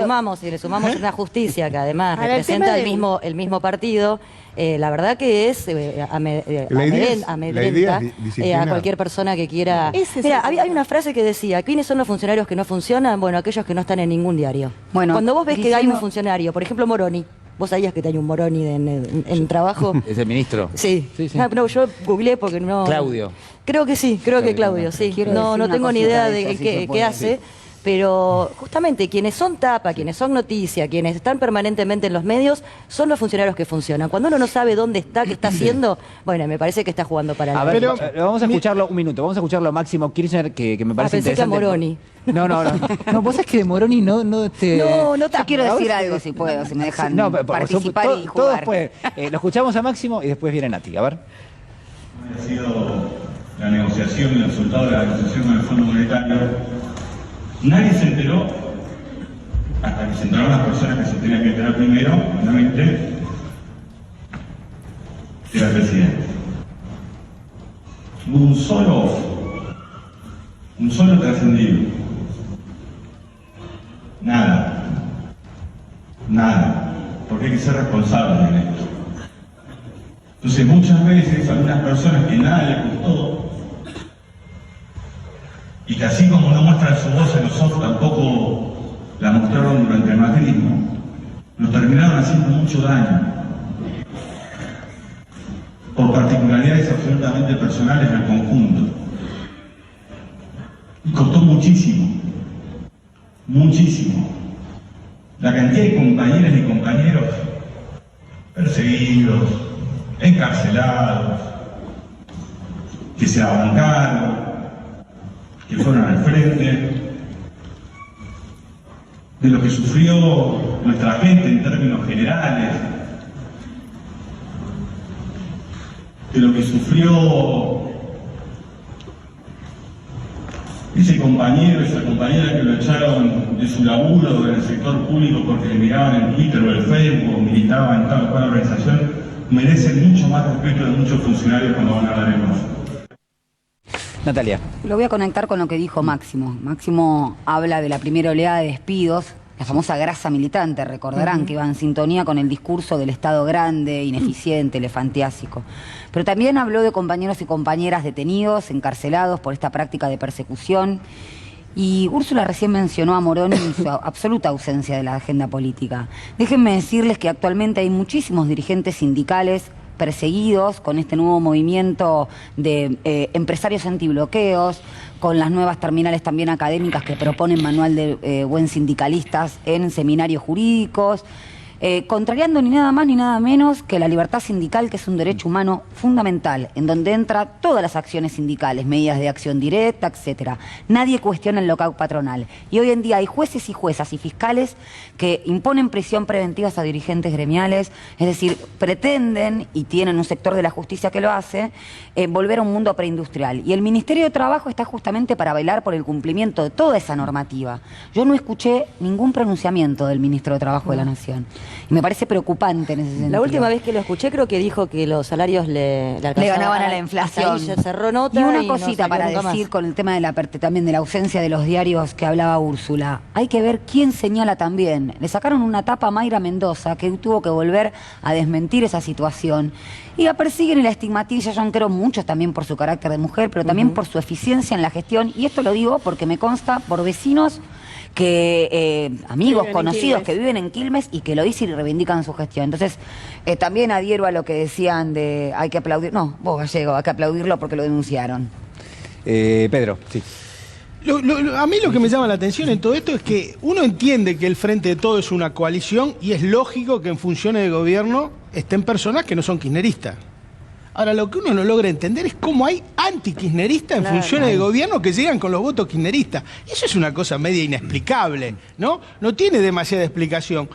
sumamos una justicia que además representa el mismo partido, la verdad que es amedrenta a cualquier persona que quiera... Mira, hay una frase que decía, ¿quiénes son los funcionarios que no funcionan? Bueno, aquellos que no están en ningún diario. Bueno, cuando vos ves que hay un funcionario, por ejemplo Moroni, ¿vos sabías que hay un Moroni en trabajo? ¿Es el ministro? Sí. No, yo googleé porque no... Claudio. Creo que sí, creo que Claudio, sí. No tengo ni idea de qué hace. pero justamente quienes son tapa, quienes son noticia, quienes están permanentemente en los medios, son los funcionarios que funcionan. Cuando uno no sabe dónde está, qué está haciendo, bueno, me parece que está jugando para A nada. ver, vamos a escucharlo un minuto, vamos a escucharlo a Máximo Kirchner, que me parece pensé que a interesante. Moroni. No, vos sabés que de Moroni no te... No Yo quiero decir algo, si puedo, si me dejan participar y todos jugar. pueden. Lo escuchamos a Máximo y después viene Nati, a ver. Ha sido la negociación, el resultado de la negociación con el Fondo Monetario. Nadie se enteró, hasta que se enteraron las personas que se tenían que enterar primero, obviamente, de la presidenta. Hubo un solo trascendido. Nada, porque hay que ser responsables en esto. Entonces muchas veces algunas personas que nada les gustó y que así como no muestran su voz en los otros tampoco la mostraron durante el macrismo, nos terminaron haciendo mucho daño por particularidades absolutamente personales al conjunto. Y costó muchísimo la cantidad de compañeras y compañeros perseguidos, encarcelados, que se abancaron, que fueron al frente, de lo que sufrió nuestra gente en términos generales, de lo que sufrió ese compañero, esa compañera que lo echaron de su laburo en el sector público porque le miraban en Twitter o el Facebook o militaban en tal o cual organización, merecen mucho más respeto de muchos funcionarios cuando van a hablar en nosotros. Natalia. Lo voy a conectar con lo que dijo Máximo. Máximo habla de la primera oleada de despidos, la famosa grasa militante, recordarán que va en sintonía con el discurso del Estado grande, ineficiente, elefantiásico. Pero también habló de compañeros y compañeras detenidos, encarcelados por esta práctica de persecución. Y Úrsula recién mencionó a Moroni y su absoluta ausencia de la agenda política. Déjenme decirles que actualmente hay muchísimos dirigentes sindicales perseguidos con este nuevo movimiento de empresarios antibloqueos, con las nuevas terminales también académicas que proponen manual de buen sindicalistas en seminarios jurídicos, contrariando ni nada más ni nada menos que la libertad sindical, que es un derecho humano fundamental, en donde entra todas las acciones sindicales, medidas de acción directa, etcétera. Nadie cuestiona el lockout patronal. Y hoy en día hay jueces y juezas y fiscales que imponen prisión preventiva a dirigentes gremiales, es decir, pretenden, y tienen un sector de la justicia que lo hace, volver a un mundo preindustrial. Y el Ministerio de Trabajo está justamente para velar por el cumplimiento de toda esa normativa. Yo no escuché ningún pronunciamiento del Ministro de Trabajo de la Nación. Y me parece preocupante en ese sentido. La última vez que lo escuché creo que dijo que los salarios le ganaban a la inflación. Hasta ahí se cerró nota y una no cosita para decir más. Con el tema de también de la ausencia de los diarios que hablaba Úrsula. Hay que ver quién señala también. Le sacaron una tapa a Mayra Mendoza, que tuvo que volver a desmentir esa situación. Y la persiguen y la estigmatizan, yo creo, muchos también por su carácter de mujer, pero también por su eficiencia en la gestión. Y esto lo digo porque me consta por vecinos amigos, conocidos que viven en Quilmes y que lo dicen y reivindican su gestión. Entonces, también adhiero a lo que decían de hay que aplaudir, no, vos Gallego, hay que aplaudirlo porque lo denunciaron. Pedro, sí. A mí lo que me llama la atención en todo esto es que uno entiende que el Frente de Todos es una coalición y es lógico que en funciones de gobierno estén personas que no son kirchneristas. Ahora, lo que uno no logra entender es cómo hay anti-kirchneristas en funciones de gobierno que llegan con los votos kirchneristas. Eso es una cosa media inexplicable, ¿no? No tiene demasiada explicación.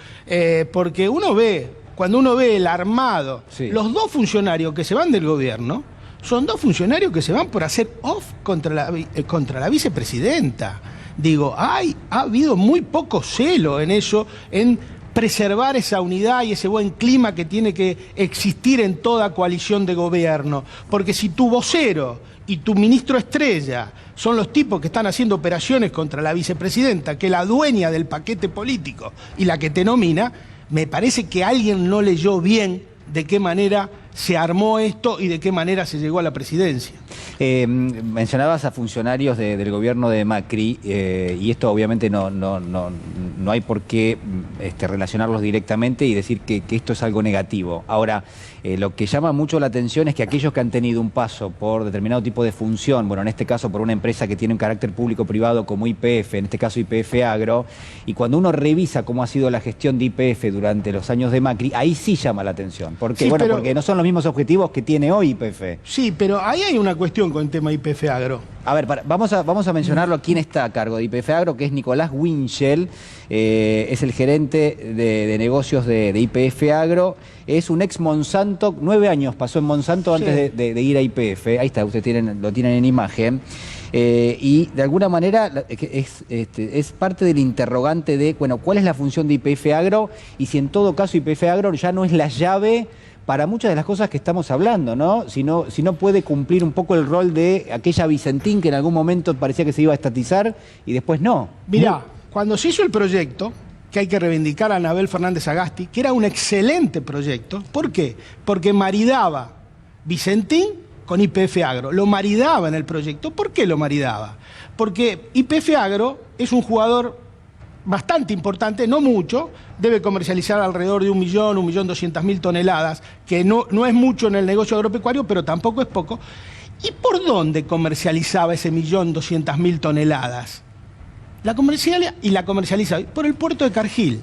Porque uno ve, cuando uno ve el armado, los dos funcionarios que se van del gobierno, son dos funcionarios que se van por hacer off contra la vicepresidenta. Digo, ha habido muy poco celo en eso, en preservar esa unidad y ese buen clima que tiene que existir en toda coalición de gobierno. Porque si tu vocero y tu ministro estrella son los tipos que están haciendo operaciones contra la vicepresidenta, que es la dueña del paquete político y la que te nomina, me parece que alguien no leyó bien de qué manera se armó esto y de qué manera se llegó a la presidencia. Mencionabas a funcionarios del gobierno de Macri y esto obviamente no hay por qué relacionarlos directamente y decir que esto es algo negativo. Ahora, lo que llama mucho la atención es que aquellos que han tenido un paso por determinado tipo de función, bueno, en este caso por una empresa que tiene un carácter público-privado como YPF, en este caso YPF Agro, y cuando uno revisa cómo ha sido la gestión de YPF durante los años de Macri, ahí sí llama la atención. ¿Por qué? Sí, bueno, porque no son los mismos objetivos que tiene hoy YPF. Sí, pero ahí hay una cuestión con el tema YPF Agro. A ver, vamos a mencionarlo. ¿Quién está a cargo de YPF Agro? Que es Nicolás Winchell, es el gerente de negocios de YPF Agro. Es un ex Monsanto, 9 años pasó en Monsanto antes de ir a YPF. Ahí está, ustedes lo tienen en imagen. Y de alguna manera es parte del interrogante de, bueno, ¿cuál es la función de YPF Agro? Y si en todo caso YPF Agro ya no es la llave para muchas de las cosas que estamos hablando, ¿no? Si no puede cumplir un poco el rol de aquella Vicentín que en algún momento parecía que se iba a estatizar y después no. Mirá, cuando se hizo el proyecto, que hay que reivindicar a Anabel Fernández Agasti, que era un excelente proyecto, ¿por qué? Porque maridaba Vicentín con YPF Agro, lo maridaba en el proyecto. ¿Por qué lo maridaba? Porque YPF Agro es un jugador bastante importante, no mucho, debe comercializar alrededor de 1.200.000 toneladas, que no es mucho en el negocio agropecuario, pero tampoco es poco. ¿Y por dónde comercializaba ese 1.200.000 toneladas? La comercializa por el puerto de Cargill.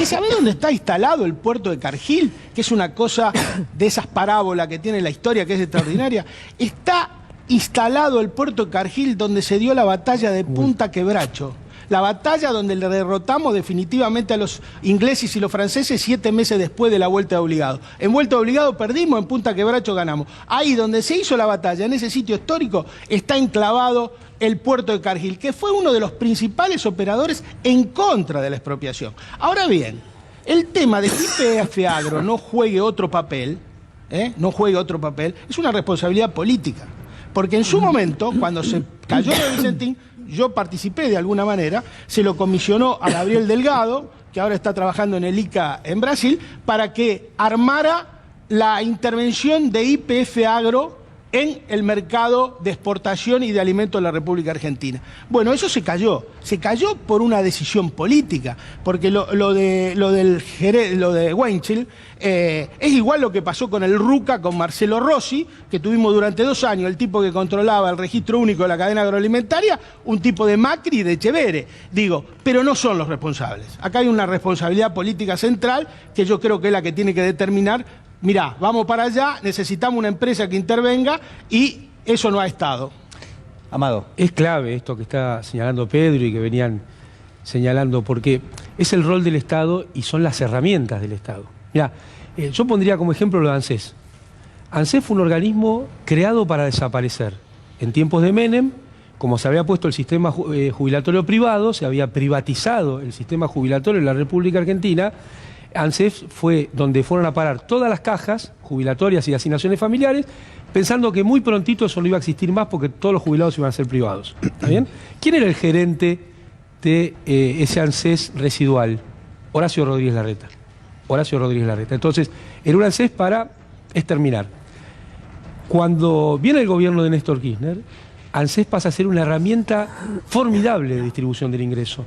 ¿Y sabe dónde está instalado el puerto de Cargill? Que es una cosa de esas parábolas que tiene la historia, que es extraordinaria. Está instalado el puerto de Cargill donde se dio la batalla de Punta Quebracho. La batalla donde le derrotamos definitivamente a los ingleses y los franceses 7 meses después de la Vuelta de Obligado. En Vuelta de Obligado perdimos, en Punta Quebracho ganamos. Ahí donde se hizo la batalla, en ese sitio histórico, está enclavado el puerto de Cargill, que fue uno de los principales operadores en contra de la expropiación. Ahora bien, el tema de que YPF Agro no juegue otro papel, es una responsabilidad política. Porque en su momento, cuando se cayó de Vicentín, yo participé de alguna manera, se lo comisionó a Gabriel Delgado, que ahora está trabajando en el ICA en Brasil, para que armara la intervención de YPF Agro en el mercado de exportación y de alimentos de la República Argentina. Bueno, eso se cayó por una decisión política, porque lo de Winchell es igual lo que pasó con el RUCA, con Marcelo Rossi, que tuvimos durante 2 años, el tipo que controlaba el registro único de la cadena agroalimentaria, un tipo de Macri y de Echeverre. Digo, pero no son los responsables. Acá hay una responsabilidad política central que yo creo que es la que tiene que determinar. Mirá, vamos para allá, necesitamos una empresa que intervenga y eso no ha estado. Amado. Es clave esto que está señalando Pedro y que venían señalando, porque es el rol del Estado y son las herramientas del Estado. Mirá, yo pondría como ejemplo lo de ANSES. ANSES fue un organismo creado para desaparecer. En tiempos de Menem, como se había puesto el sistema jubilatorio privado, se había privatizado el sistema jubilatorio en la República Argentina. ANSES fue donde fueron a parar todas las cajas jubilatorias y asignaciones familiares, pensando que muy prontito eso no iba a existir más porque todos los jubilados iban a ser privados. ¿Está bien? ¿Quién era el gerente de ese ANSES residual? Horacio Rodríguez Larreta. Horacio Rodríguez Larreta. Entonces, era un ANSES para exterminar. Cuando viene el gobierno de Néstor Kirchner, ANSES pasa a ser una herramienta formidable de distribución del ingreso,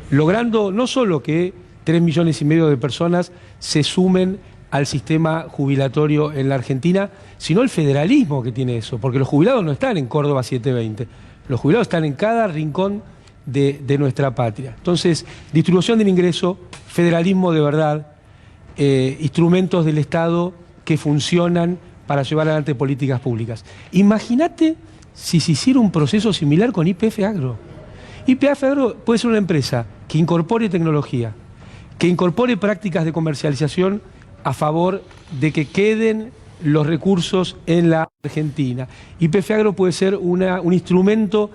logrando no solo que 3,5 millones de personas se sumen al sistema jubilatorio en la Argentina, sino el federalismo que tiene eso, porque los jubilados no están en Córdoba 720, los jubilados están en cada rincón de nuestra patria. Entonces, distribución del ingreso, federalismo de verdad, instrumentos del Estado que funcionan para llevar adelante políticas públicas. Imagínate si se hiciera un proceso similar con YPF Agro. YPF Agro puede ser una empresa que incorpore tecnología, que incorpore prácticas de comercialización a favor de que queden los recursos en la Argentina. YPF Agro puede ser un instrumento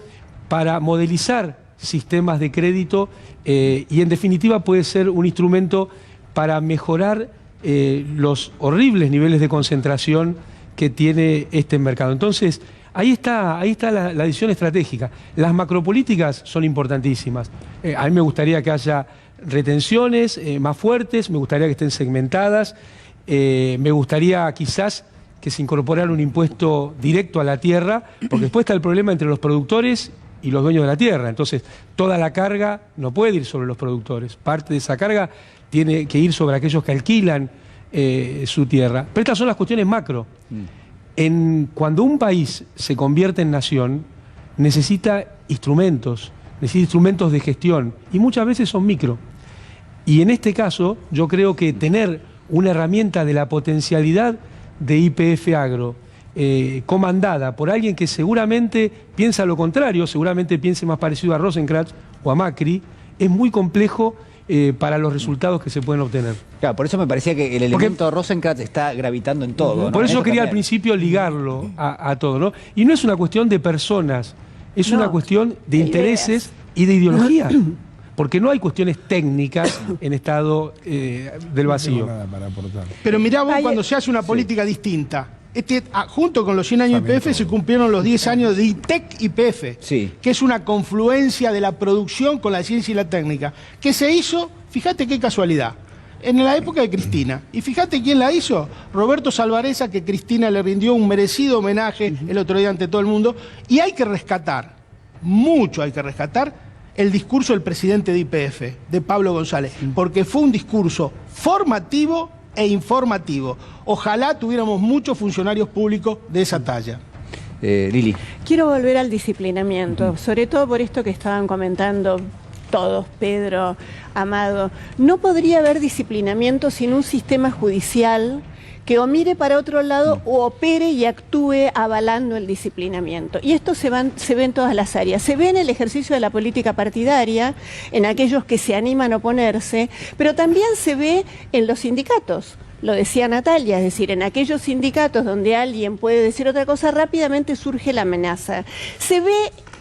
para modelizar sistemas de crédito y en definitiva puede ser un instrumento para mejorar los horribles niveles de concentración que tiene este mercado. Entonces, ahí está la decisión estratégica. Las macropolíticas son importantísimas. A mí me gustaría que haya retenciones más fuertes, me gustaría que estén segmentadas, me gustaría quizás que se incorporara un impuesto directo a la tierra, porque después está el problema entre los productores y los dueños de la tierra. Entonces, toda la carga no puede ir sobre los productores. Parte de esa carga tiene que ir sobre aquellos que alquilan su tierra. Pero estas son las cuestiones macro. Cuando un país se convierte en nación, necesita instrumentos de gestión, y muchas veces son micro. Y en este caso, yo creo que tener una herramienta de la potencialidad de YPF Agro, comandada por alguien que seguramente piensa lo contrario, seguramente piense más parecido a Rosenkrantz o a Macri, es muy complejo para los resultados que se pueden obtener. Claro, por eso me parecía que el elemento Rosenkrantz está gravitando en todo, ¿no? Por eso quería también al principio ligarlo a todo, ¿no? Y no es una cuestión de personas, es una cuestión de intereses y de ideología. Porque no hay cuestiones técnicas en estado del vacío. Pero mirá vos cuando se hace una política distinta. Junto con los 100 años de YPF se cumplieron los 10 años de ITEC YPF, que es una confluencia de la producción con la ciencia y la técnica, que se hizo, fíjate qué casualidad, en la época de Cristina. Y fíjate quién la hizo, Roberto Salvarezza, que Cristina le rindió un merecido homenaje el otro día ante todo el mundo. Y hay que rescatar, mucho hay que rescatar, el discurso del presidente de YPF, de Pablo González, porque fue un discurso formativo e informativo. Ojalá tuviéramos muchos funcionarios públicos de esa talla. Lili. Quiero volver al disciplinamiento, sobre todo por esto que estaban comentando todos, Pedro, Amado. No podría haber disciplinamiento sin un sistema judicial que o mire para otro lado o opere y actúe avalando el disciplinamiento. Y esto se ve en todas las áreas. Se ve en el ejercicio de la política partidaria, en aquellos que se animan a oponerse, pero también se ve en los sindicatos. Lo decía Natalia, es decir, en aquellos sindicatos donde alguien puede decir otra cosa, rápidamente surge la amenaza. Se ve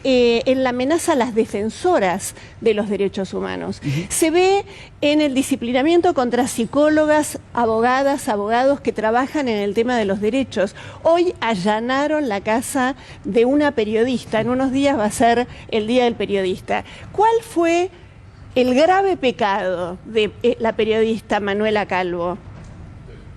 en la amenaza a las defensoras de los derechos humanos. Se ve en el disciplinamiento contra psicólogas, abogadas, abogados que trabajan en el tema de los derechos. Hoy allanaron la casa de una periodista, en unos días va a ser el Día del Periodista. ¿Cuál fue el grave pecado de la periodista Manuela Calvo?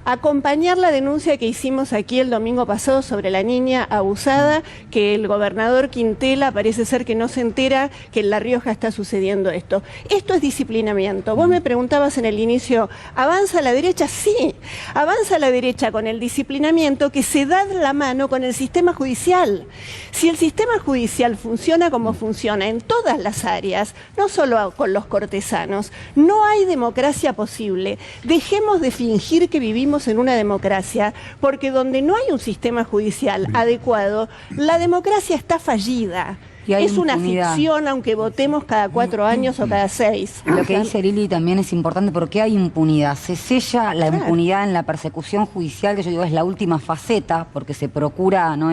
Acompañar la denuncia que hicimos aquí el domingo pasado sobre la niña abusada, que el gobernador Quintela parece ser que no se entera que en La Rioja está sucediendo esto. Esto es disciplinamiento. Vos me preguntabas en el inicio, ¿avanza la derecha? Sí, avanza la derecha con el disciplinamiento que se da de la mano con el sistema judicial. Si el sistema judicial funciona como funciona en todas las áreas, no solo con los cortesanos, no hay democracia posible. Dejemos de fingir que vivimos en una democracia, porque donde no hay un sistema judicial adecuado, la democracia está fallida. Es una ficción, aunque votemos cada 4 años o cada 6. Lo que dice Lili también es importante, porque hay impunidad. Se sella la impunidad en la persecución judicial, que yo digo es la última faceta, porque se procura, ¿no?,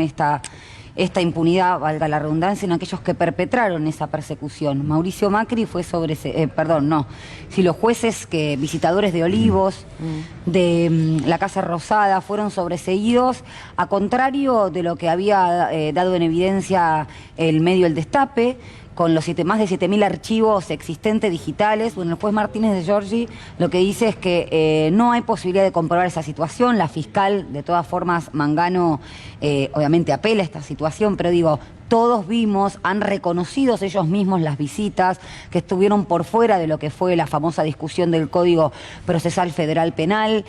esta impunidad, valga la redundancia, en aquellos que perpetraron esa persecución. Mauricio Macri fue si los jueces visitadores de Olivos, de la Casa Rosada, fueron sobreseídos, a contrario de lo que había dado en evidencia el medio El Destape, con los más de 7.000 archivos existentes digitales. Bueno, el juez Martínez de Giorgi lo que dice es que no hay posibilidad de comprobar esa situación. La fiscal, de todas formas, Mangano, obviamente apela a esta situación, pero digo, todos vimos, han reconocido ellos mismos las visitas que estuvieron por fuera de lo que fue la famosa discusión del Código Procesal Federal Penal.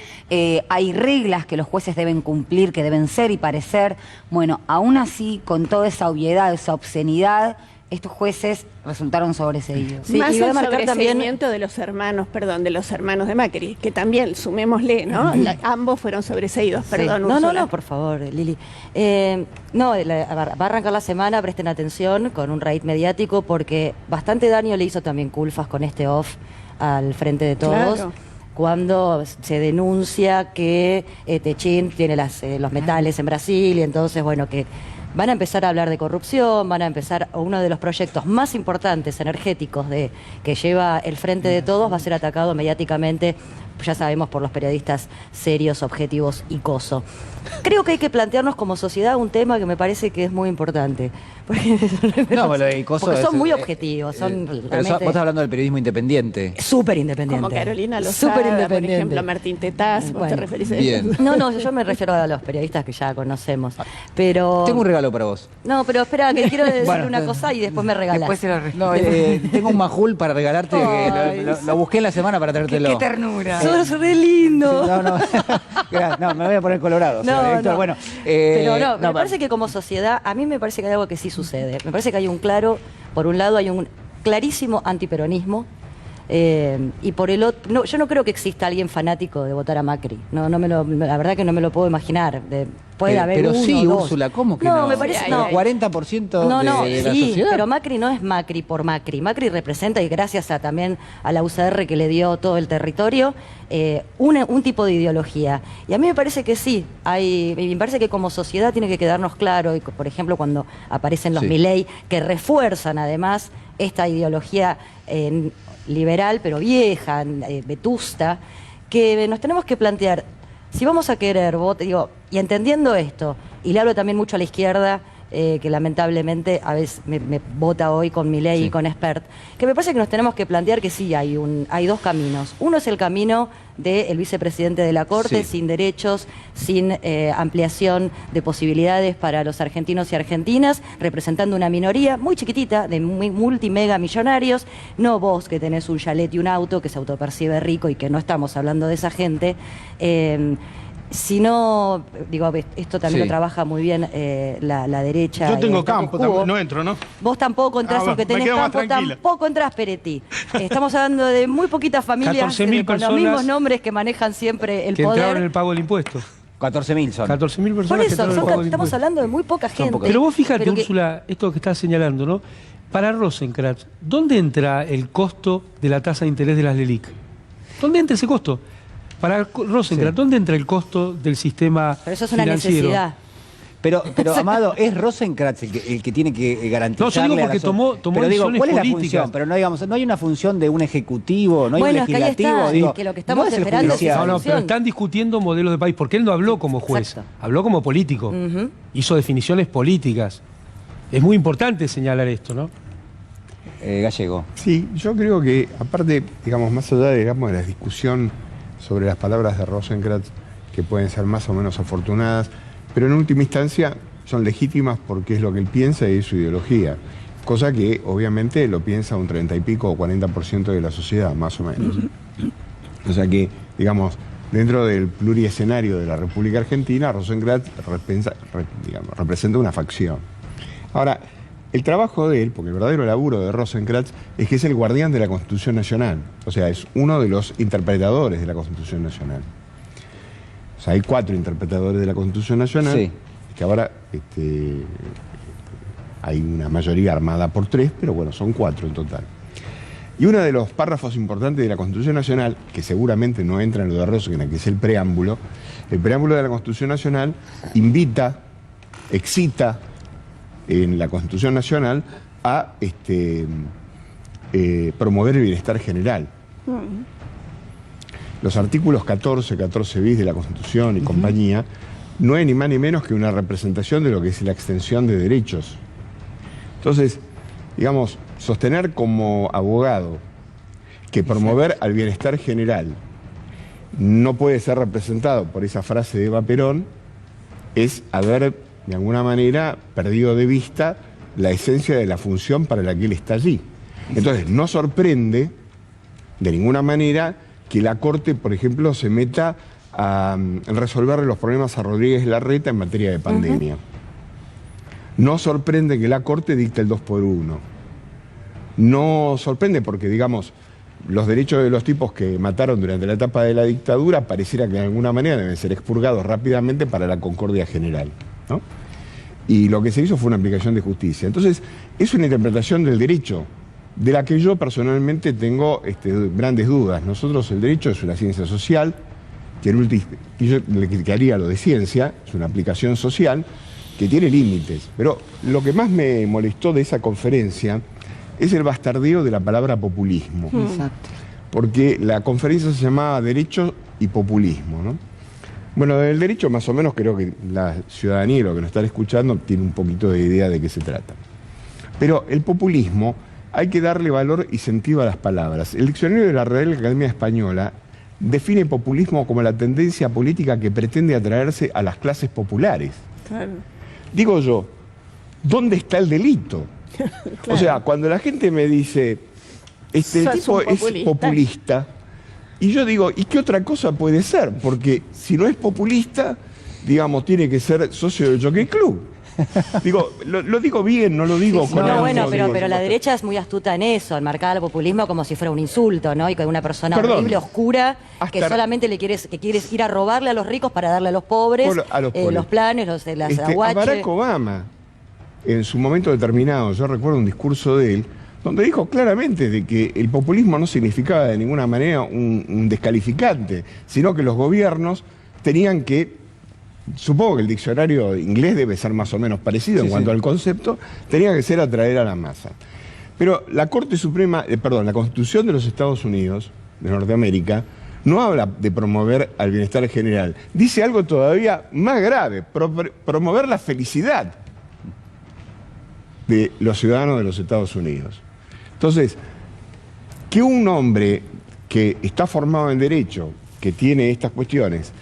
Hay reglas que los jueces deben cumplir, que deben ser y parecer. Bueno, aún así, con toda esa obviedad, esa obscenidad, estos jueces resultaron sobreseídos. Sí, más el sobreseimiento de los hermanos, de los hermanos de Macri, que también, sumémosle, ¿no? Ambos fueron sobreseídos, perdón. No, por favor, Lili. Va a arrancar la semana, presten atención, con un raid mediático, porque bastante daño le hizo también Culfas con este off al Frente de Todos. Claro. Cuando se denuncia que Techín tiene los metales en Brasil, y entonces, bueno, que van a empezar a hablar de corrupción, van a empezar, uno de los proyectos más importantes energéticos que lleva el Frente de Todos va a ser atacado mediáticamente ya sabemos por los periodistas serios, objetivos y coso. Creo que hay que plantearnos como sociedad un tema que me parece que es muy importante. Porque, porque son muy objetivos. Son pero vos estás hablando del periodismo independiente. Súper independiente. Como Carolina Lozada, por ejemplo, Martín Tetaz, ¿vos te referís a eso? No, yo me refiero a los periodistas que ya conocemos. Pero... Tengo un regalo para vos. No, pero espera, que quiero decir una cosa y después me regalás. Después se lo No, tengo un majul para regalarte. Lo busqué en la semana para traértelo. Qué ternura. Sos re lindo. No, me voy a poner colorado. No. Bueno, pero no, me parece que como sociedad, a mí me parece que hay algo que sí sucede. Me parece que hay por un lado hay un clarísimo antiperonismo, y por el otro, yo no creo que exista alguien fanático de votar a Macri. La verdad que no me lo puedo imaginar. Puede haber pero uno, sí, dos. Úrsula, ¿cómo que no? Me parece no. 40% de la sociedad. Pero Macri no es Macri por Macri. Macri representa, y gracias también a la UCR que le dio todo el territorio, un tipo de ideología. Y a mí me parece que sí, me parece que como sociedad tiene que quedarnos claro, y por ejemplo cuando aparecen los Milei, que refuerzan además esta ideología liberal, pero vieja, vetusta, que nos tenemos que plantear, si vamos a querer, y entendiendo esto, y le hablo también mucho a la izquierda, que lamentablemente a veces me vota hoy con Milei y con Espert, que me parece que nos tenemos que plantear que sí hay dos caminos. Uno es el camino del vicepresidente de la Corte, sin derechos, sin ampliación de posibilidades para los argentinos y argentinas, representando una minoría muy chiquitita de multimega millonarios, no vos que tenés un chalet y un auto, que se autopercibe rico y que no estamos hablando de esa gente. Si no, esto también lo trabaja muy bien la derecha. Yo tengo campo, no entro, ¿no? Vos tampoco entrás, aunque tenés campo, tampoco entrás, Peretti. Estamos hablando de muy poquitas familias con los mismos nombres que manejan siempre el que poder. entraron en el pago del impuesto. 14.000 son. 14.000 personas. Por eso, que entraron estamos hablando de muy poca gente. Pero vos fíjate, Úrsula, esto que estás señalando, ¿no? Para Rosenkrantz, ¿dónde entra el costo de la tasa de interés de las LELIQ? ¿Dónde entra ese costo? Para Rosenkrantz, ¿dónde entra el costo del sistema Pero eso es una financiero? necesidad. Pero Amado, ¿es Rosenkrantz el que tiene que garantizarle? No, yo digo porque tomó pero digo, ¿cuál es la políticas. función? Pero no hay una función de un ejecutivo, no hay un legislativo. Que que lo que estamos esperando es pero están discutiendo modelos de país, porque él no habló como juez, Exacto. habló como político. Hizo definiciones políticas. Es muy importante señalar esto, ¿no? Gallego. Sí, yo creo que, aparte, digamos, más allá de la discusión sobre las palabras de Rosenkrantz, que pueden ser más o menos afortunadas, pero en última instancia son legítimas porque es lo que él piensa y es su ideología, cosa que obviamente lo piensa un 30 y pico o 40% de la sociedad, más o menos. O sea que, digamos, dentro del pluriescenario de la República Argentina, Rosenkrantz representa una facción. Ahora, el trabajo de él, porque el verdadero laburo de Rosenkrantz es que es el guardián de la Constitución Nacional, o sea, es uno de los interpretadores de la Constitución Nacional. O sea, hay 4 interpretadores de la Constitución Nacional, que ahora hay una mayoría armada por 3, pero bueno, son 4 en total. Y uno de los párrafos importantes de la Constitución Nacional, que seguramente no entra en lo de Rosenkrantz, que es el preámbulo de la Constitución Nacional excita en la Constitución Nacional a promover el bienestar general. Los artículos 14 bis de la Constitución y compañía no es ni más ni menos que una representación de lo que es la extensión de derechos. Entonces, digamos, sostener como abogado que promover al bienestar general no puede ser representado por esa frase de Eva Perón es haber, de alguna manera, perdido de vista la esencia de la función para la que él está allí. Entonces, no sorprende, de ninguna manera, que la Corte, por ejemplo, se meta a resolver los problemas a Rodríguez Larreta en materia de pandemia. No sorprende que la Corte dicte el 2x1. No sorprende porque, digamos, los derechos de los tipos que mataron durante la etapa de la dictadura pareciera que de alguna manera deben ser expurgados rápidamente para la concordia general, ¿no? Y lo que se hizo fue una aplicación de justicia. Entonces, es una interpretación del derecho, de la que yo personalmente tengo grandes dudas. Nosotros, el derecho es una ciencia social, que yo le criticaría lo de ciencia, es una aplicación social que tiene límites. Pero lo que más me molestó de esa conferencia es el bastardeo de la palabra populismo. Exacto. porque la conferencia se llamaba Derecho y Populismo, ¿no? Bueno, del derecho más o menos creo que la ciudadanía y los que nos están escuchando tiene un poquito de idea de qué se trata. Pero el populismo hay que darle valor y sentido a las palabras. El diccionario de la Real Academia Española define populismo como la tendencia política que pretende atraerse a las clases populares. Claro. Digo yo, ¿dónde está el delito? Claro. O sea, cuando la gente me dice, el tipo es populista, y yo digo, ¿y qué otra cosa puede ser? Porque si no es populista, digamos, tiene que ser socio del Jockey Club. Digo, lo digo bien, no lo digo con... No, bueno, pero la derecha es muy astuta en eso, en marcar al populismo como si fuera un insulto, ¿no? Y con una persona horrible, oscura, que solamente quieres ir a robarle a los ricos para darle a los pobres, los planes, las aguaches. Barack Obama, en su momento determinado, yo recuerdo un discurso de él, donde dijo claramente de que el populismo no significaba de ninguna manera un descalificante, sino que los gobiernos tenían que, supongo que el diccionario inglés debe ser más o menos parecido en cuanto al concepto, tenía que ser atraer a la masa. Pero la Corte Suprema, la Constitución de los Estados Unidos, de Norteamérica, no habla de promover al bienestar general, dice algo todavía más grave, promover la felicidad de los ciudadanos de los Estados Unidos. Entonces, que un hombre que está formado en derecho, que tiene estas cuestiones,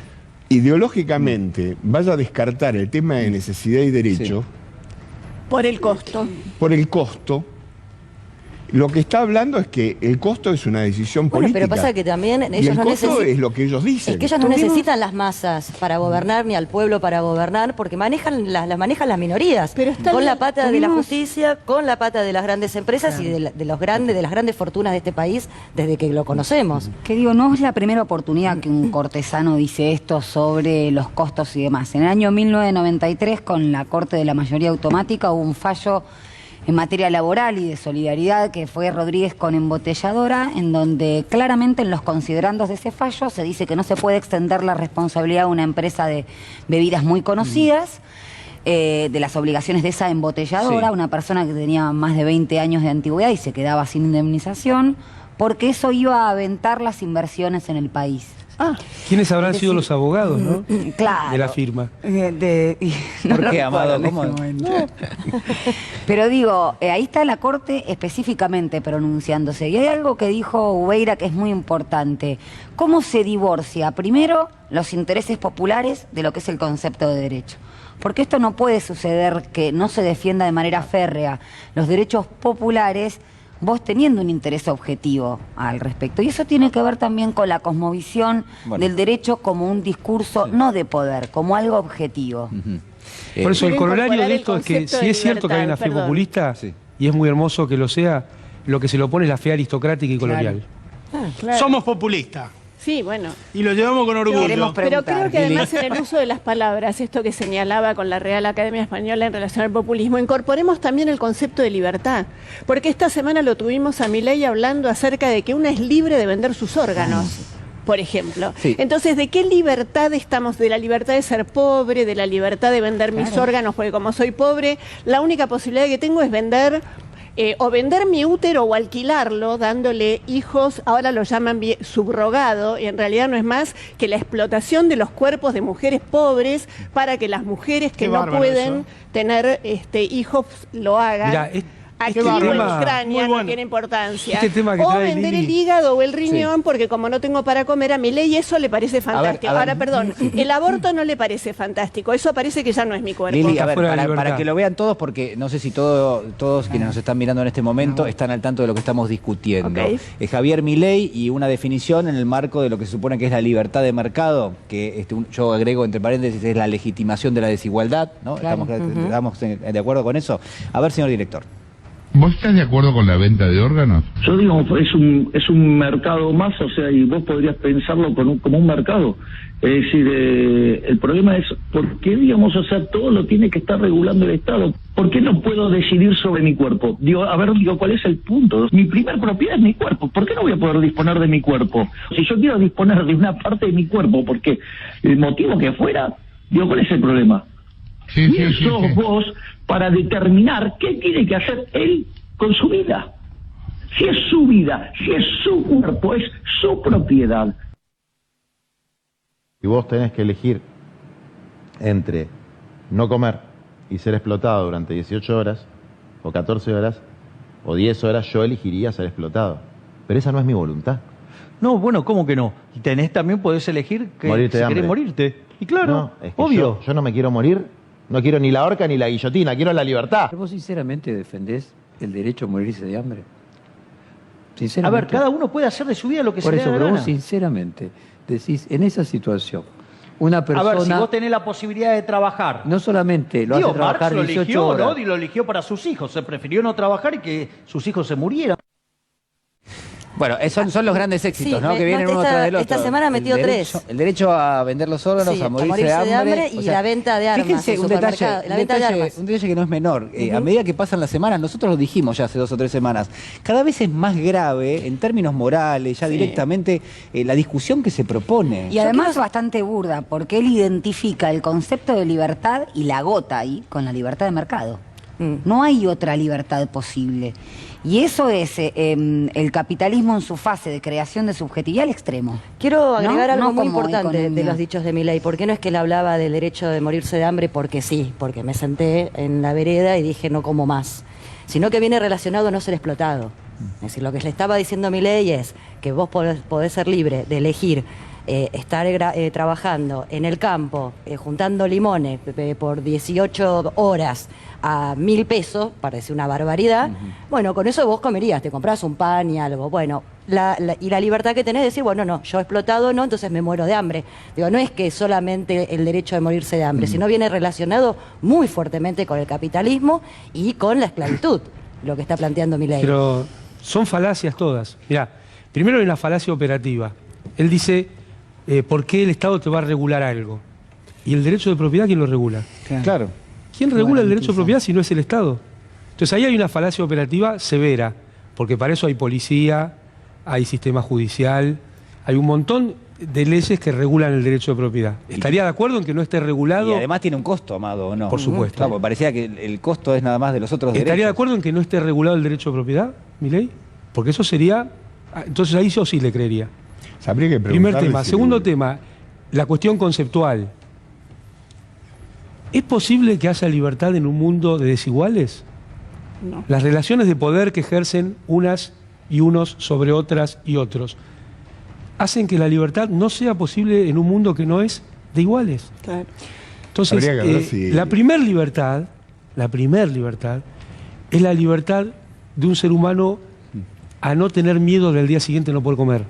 ideológicamente vaya a descartar el tema de necesidad y derecho... Por el costo. Por el costo. Lo que está hablando es que el costo es una decisión política. Pero pasa que también ellos y el no costo es lo que ellos dicen. Es que ellos no necesitan las masas para gobernar, ni al pueblo para gobernar, porque manejan las minorías. Pero con la pata de la justicia, con la pata de las grandes empresas y de las grandes fortunas de este país desde que lo conocemos. Que digo, no es la primera oportunidad que un cortesano dice esto sobre los costos y demás. En el año 1993, con la Corte de la Mayoría Automática, hubo un fallo en materia laboral y de solidaridad, que fue Rodríguez con Embotelladora, en donde claramente en los considerandos de ese fallo se dice que no se puede extender la responsabilidad a una empresa de bebidas muy conocidas, de las obligaciones de esa embotelladora, una persona que tenía más de 20 años de antigüedad y se quedaba sin indemnización, porque eso iba a aventar las inversiones en el país. ¿Quiénes habrán sido los abogados, no? Claro. De la firma. ¿Por qué, Amado? ¿Cómo? Pero digo, ahí está la Corte específicamente pronunciándose. Y hay algo que dijo Ubeira que es muy importante. ¿Cómo se divorcia primero los intereses populares de lo que es el concepto de derecho? Porque esto no puede suceder que no se defienda de manera férrea los derechos populares, vos teniendo un interés objetivo al respecto. Y eso tiene que ver también con la cosmovisión del derecho como un discurso no de poder, como algo objetivo. Por eso el corolario de esto es que si es cierto que hay una fe populista, y es muy hermoso que lo sea, lo que se lo pone es la fe aristocrática y colonial. Claro. Somos populistas. Sí, bueno. Y lo llevamos con orgullo. Pero creo que además en el uso de las palabras, esto que señalaba con la Real Academia Española en relación al populismo, incorporemos también el concepto de libertad. Porque esta semana lo tuvimos a Milei hablando acerca de que una es libre de vender sus órganos, por ejemplo. Entonces, ¿de qué libertad estamos? De la libertad de ser pobre, de la libertad de vender mis órganos, porque como soy pobre, la única posibilidad que tengo es vender... o vender mi útero o alquilarlo, dándole hijos, ahora lo llaman subrogado, y en realidad no es más que la explotación de los cuerpos de mujeres pobres para que las mujeres que no pueden tener hijos lo hagan. Mirá, Aquí en Ucrania no tiene importancia. O vender el hígado o el riñón, porque como no tengo para comer, a Milei eso le parece fantástico. Ahora, perdón, el aborto no le parece fantástico. Eso parece que ya no es mi cuerpo. Lili, a ver, para que lo vean todos, porque no sé si todos quienes nos están mirando en este momento están al tanto de lo que estamos discutiendo. Javier Milei y una definición en el marco de lo que se supone que es la libertad de mercado, que yo agrego entre paréntesis, es la legitimación de la desigualdad, ¿no? Estamos de acuerdo con eso. A ver, señor director. ¿Vos estás de acuerdo con la venta de órganos? Yo digo, es un mercado más, o sea, y vos podrías pensarlo como un mercado. Es decir, el problema es, ¿por qué, digamos, o sea, todo lo tiene que estar regulando el Estado? ¿Por qué no puedo decidir sobre mi cuerpo? Digo, ¿cuál es el punto? Mi primer propiedad es mi cuerpo. ¿Por qué no voy a poder disponer de mi cuerpo? Si yo quiero disponer de una parte de mi cuerpo, porque el motivo que fuera, digo, ¿cuál es el problema? ¿Quién sos vos para determinar qué tiene que hacer él con su vida? Si es su vida, si es su cuerpo, es su propiedad. Y vos tenés que elegir entre no comer y ser explotado durante 18 horas, o 14 horas, o 10 horas, yo elegiría ser explotado. Pero esa no es mi voluntad. No, bueno, ¿cómo que no? También podés elegir que Morirte de si querés hambre. morirte. Y claro, No, es que obvio. yo no me quiero morir, no quiero ni la horca ni la guillotina, quiero la libertad. ¿Vos sinceramente defendés el derecho a morirse de hambre? A Sinceramente. ver, cada uno puede hacer de su vida lo que Por se le eso, dé la pero gana. vos sinceramente decís, en esa situación, una persona... A ver, si vos tenés la posibilidad de trabajar. No solamente lo Digo, hace trabajar Marx lo 18 eligió, horas. ¿no? Y lo eligió para sus hijos. Se prefirió no trabajar y que sus hijos se murieran. Bueno, son los grandes éxitos, Sí, ¿no? Que vienen uno tras del otro. esta semana metió tres. El derecho a vender los órganos, Sí, a morirse de hambre. y la venta de armas Fíjense en un detalle, supermercado, la venta de armas. un detalle que no es menor. A medida que pasan las semanas, nosotros lo dijimos ya hace 2 o 3 semanas, cada vez es más grave en términos morales, ya directamente, la discusión que se propone. Y además es bastante burda, porque él identifica el concepto de libertad y la agota ahí con la libertad de mercado. No hay otra libertad posible. Y eso es el capitalismo en su fase de creación de subjetividad al extremo. Quiero agregar ¿No? algo No muy como importante de economía. los dichos de Milei. ¿Por qué no es que él hablaba del derecho de morirse de hambre? Porque sí, porque me senté en la vereda y dije no como más. Sino que viene relacionado a no ser explotado. Es decir, lo que le estaba diciendo Milei es que vos podés ser libre de elegir estar trabajando en el campo, juntando limones por 18 horas a 1.000 pesos, parece una barbaridad. Bueno, con eso vos comerías, te comprás un pan y algo. Bueno, y la libertad que tenés de decir, bueno, no, yo he explotado, no, entonces me muero de hambre. Digo, no es que solamente el derecho de morirse de hambre, sino viene relacionado muy fuertemente con el capitalismo y con la esclavitud, lo que está planteando Milei. Pero son falacias todas. Mirá, primero hay una falacia operativa. Él dice, ¿por qué el Estado te va a regular algo? ¿Y el derecho de propiedad quién lo regula? Claro. ¿Quién regula el derecho de propiedad si no es el Estado? Entonces ahí hay una falacia operativa severa, porque para eso hay policía, hay sistema judicial, hay un montón de leyes que regulan el derecho de propiedad. ¿Estaría de acuerdo en que no esté regulado? Y además tiene un costo, Amado, ¿o no? Por supuesto. Claro, porque parecía que el costo es nada más de los otros derechos. ¿Estaría de acuerdo en que no esté regulado el derecho de propiedad, Milei? Porque eso sería... Entonces ahí yo sí le creería. Habría que Primer preguntarle tema. si Segundo le- tema, la cuestión conceptual. ¿Es posible que haya libertad en un mundo de desiguales? No. Las relaciones de poder que ejercen unas y unos sobre otras y otros hacen que la libertad no sea posible en un mundo que no es de iguales. Claro. Entonces, Habría que ver si- la primer libertad es la libertad de un ser humano a no tener miedo del día siguiente no poder comer.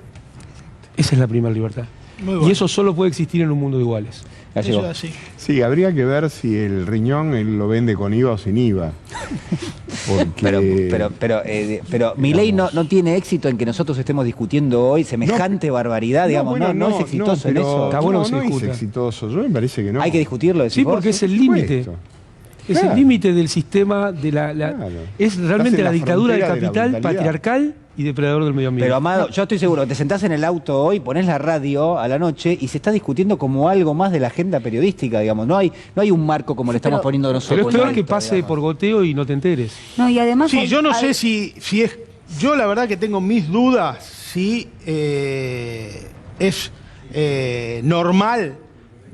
Esa es la primera libertad. Muy bueno. Y eso solo puede existir en un mundo de iguales. Eso es así. Sí, habría que ver si el riñón él lo vende con IVA o sin IVA. Porque... Pero Milei no tiene éxito en que nosotros estemos discutiendo hoy semejante barbaridad, digamos, no es exitoso en eso. Está bueno que se no es discuta. exitoso, yo me parece que no. Hay que discutirlo, decís Sí, vos. porque es el Por límite. supuesto. Es Claro. el límite del sistema, de Claro. es realmente Estás en la la dictadura del frontera de la capital brutalidad. patriarcal y depredador del medio ambiente. Pero Amado, yo estoy seguro, te sentás en el auto hoy, ponés la radio a la noche y se está discutiendo como algo más de la agenda periodística, digamos. No hay un marco como le estamos poniendo nosotros. Pero es peor en que esto, pase digamos. por goteo y no te enteres. No, y además Sí, hay- yo no hay- sé si es... Yo la verdad que tengo mis dudas si es normal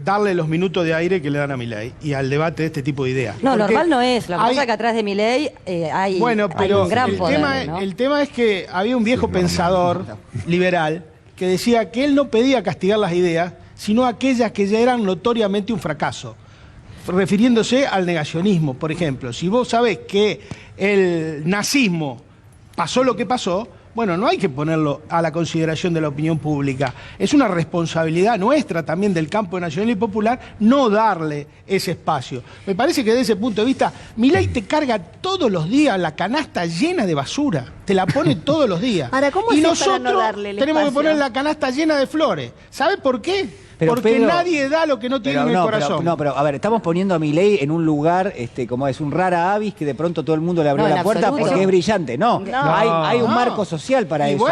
darle los minutos de aire que le dan a Milei y al debate de este tipo de ideas. No, Porque normal no es. Lo que hay- pasa es que atrás de Milei hay, Bueno, hay pero un gran el, poder, tema, ¿no? el tema es que había un viejo pensador liberal que decía que él no pedía castigar las ideas, sino aquellas que ya eran notoriamente un fracaso, refiriéndose al negacionismo. Por ejemplo, si vos sabés que el nazismo pasó lo que pasó, bueno, no hay que ponerlo a la consideración de la opinión pública. Es una responsabilidad nuestra también del campo nacional y popular no darle ese espacio. Me parece que desde ese punto de vista, Milei te carga todos los días la canasta llena de basura. Te la pone todos los días. Ahora, ¿cómo y haces para nosotros no darle el tenemos que espacio? poner la canasta llena de flores. ¿Sabes por qué? Pero, porque Pedro, nadie da lo que no tiene en el corazón. Pero a ver, estamos poniendo a Milei en un lugar, como es un rara avis, que de pronto todo el mundo le abrió la puerta absoluto. porque es brillante. No, hay un marco social para eso.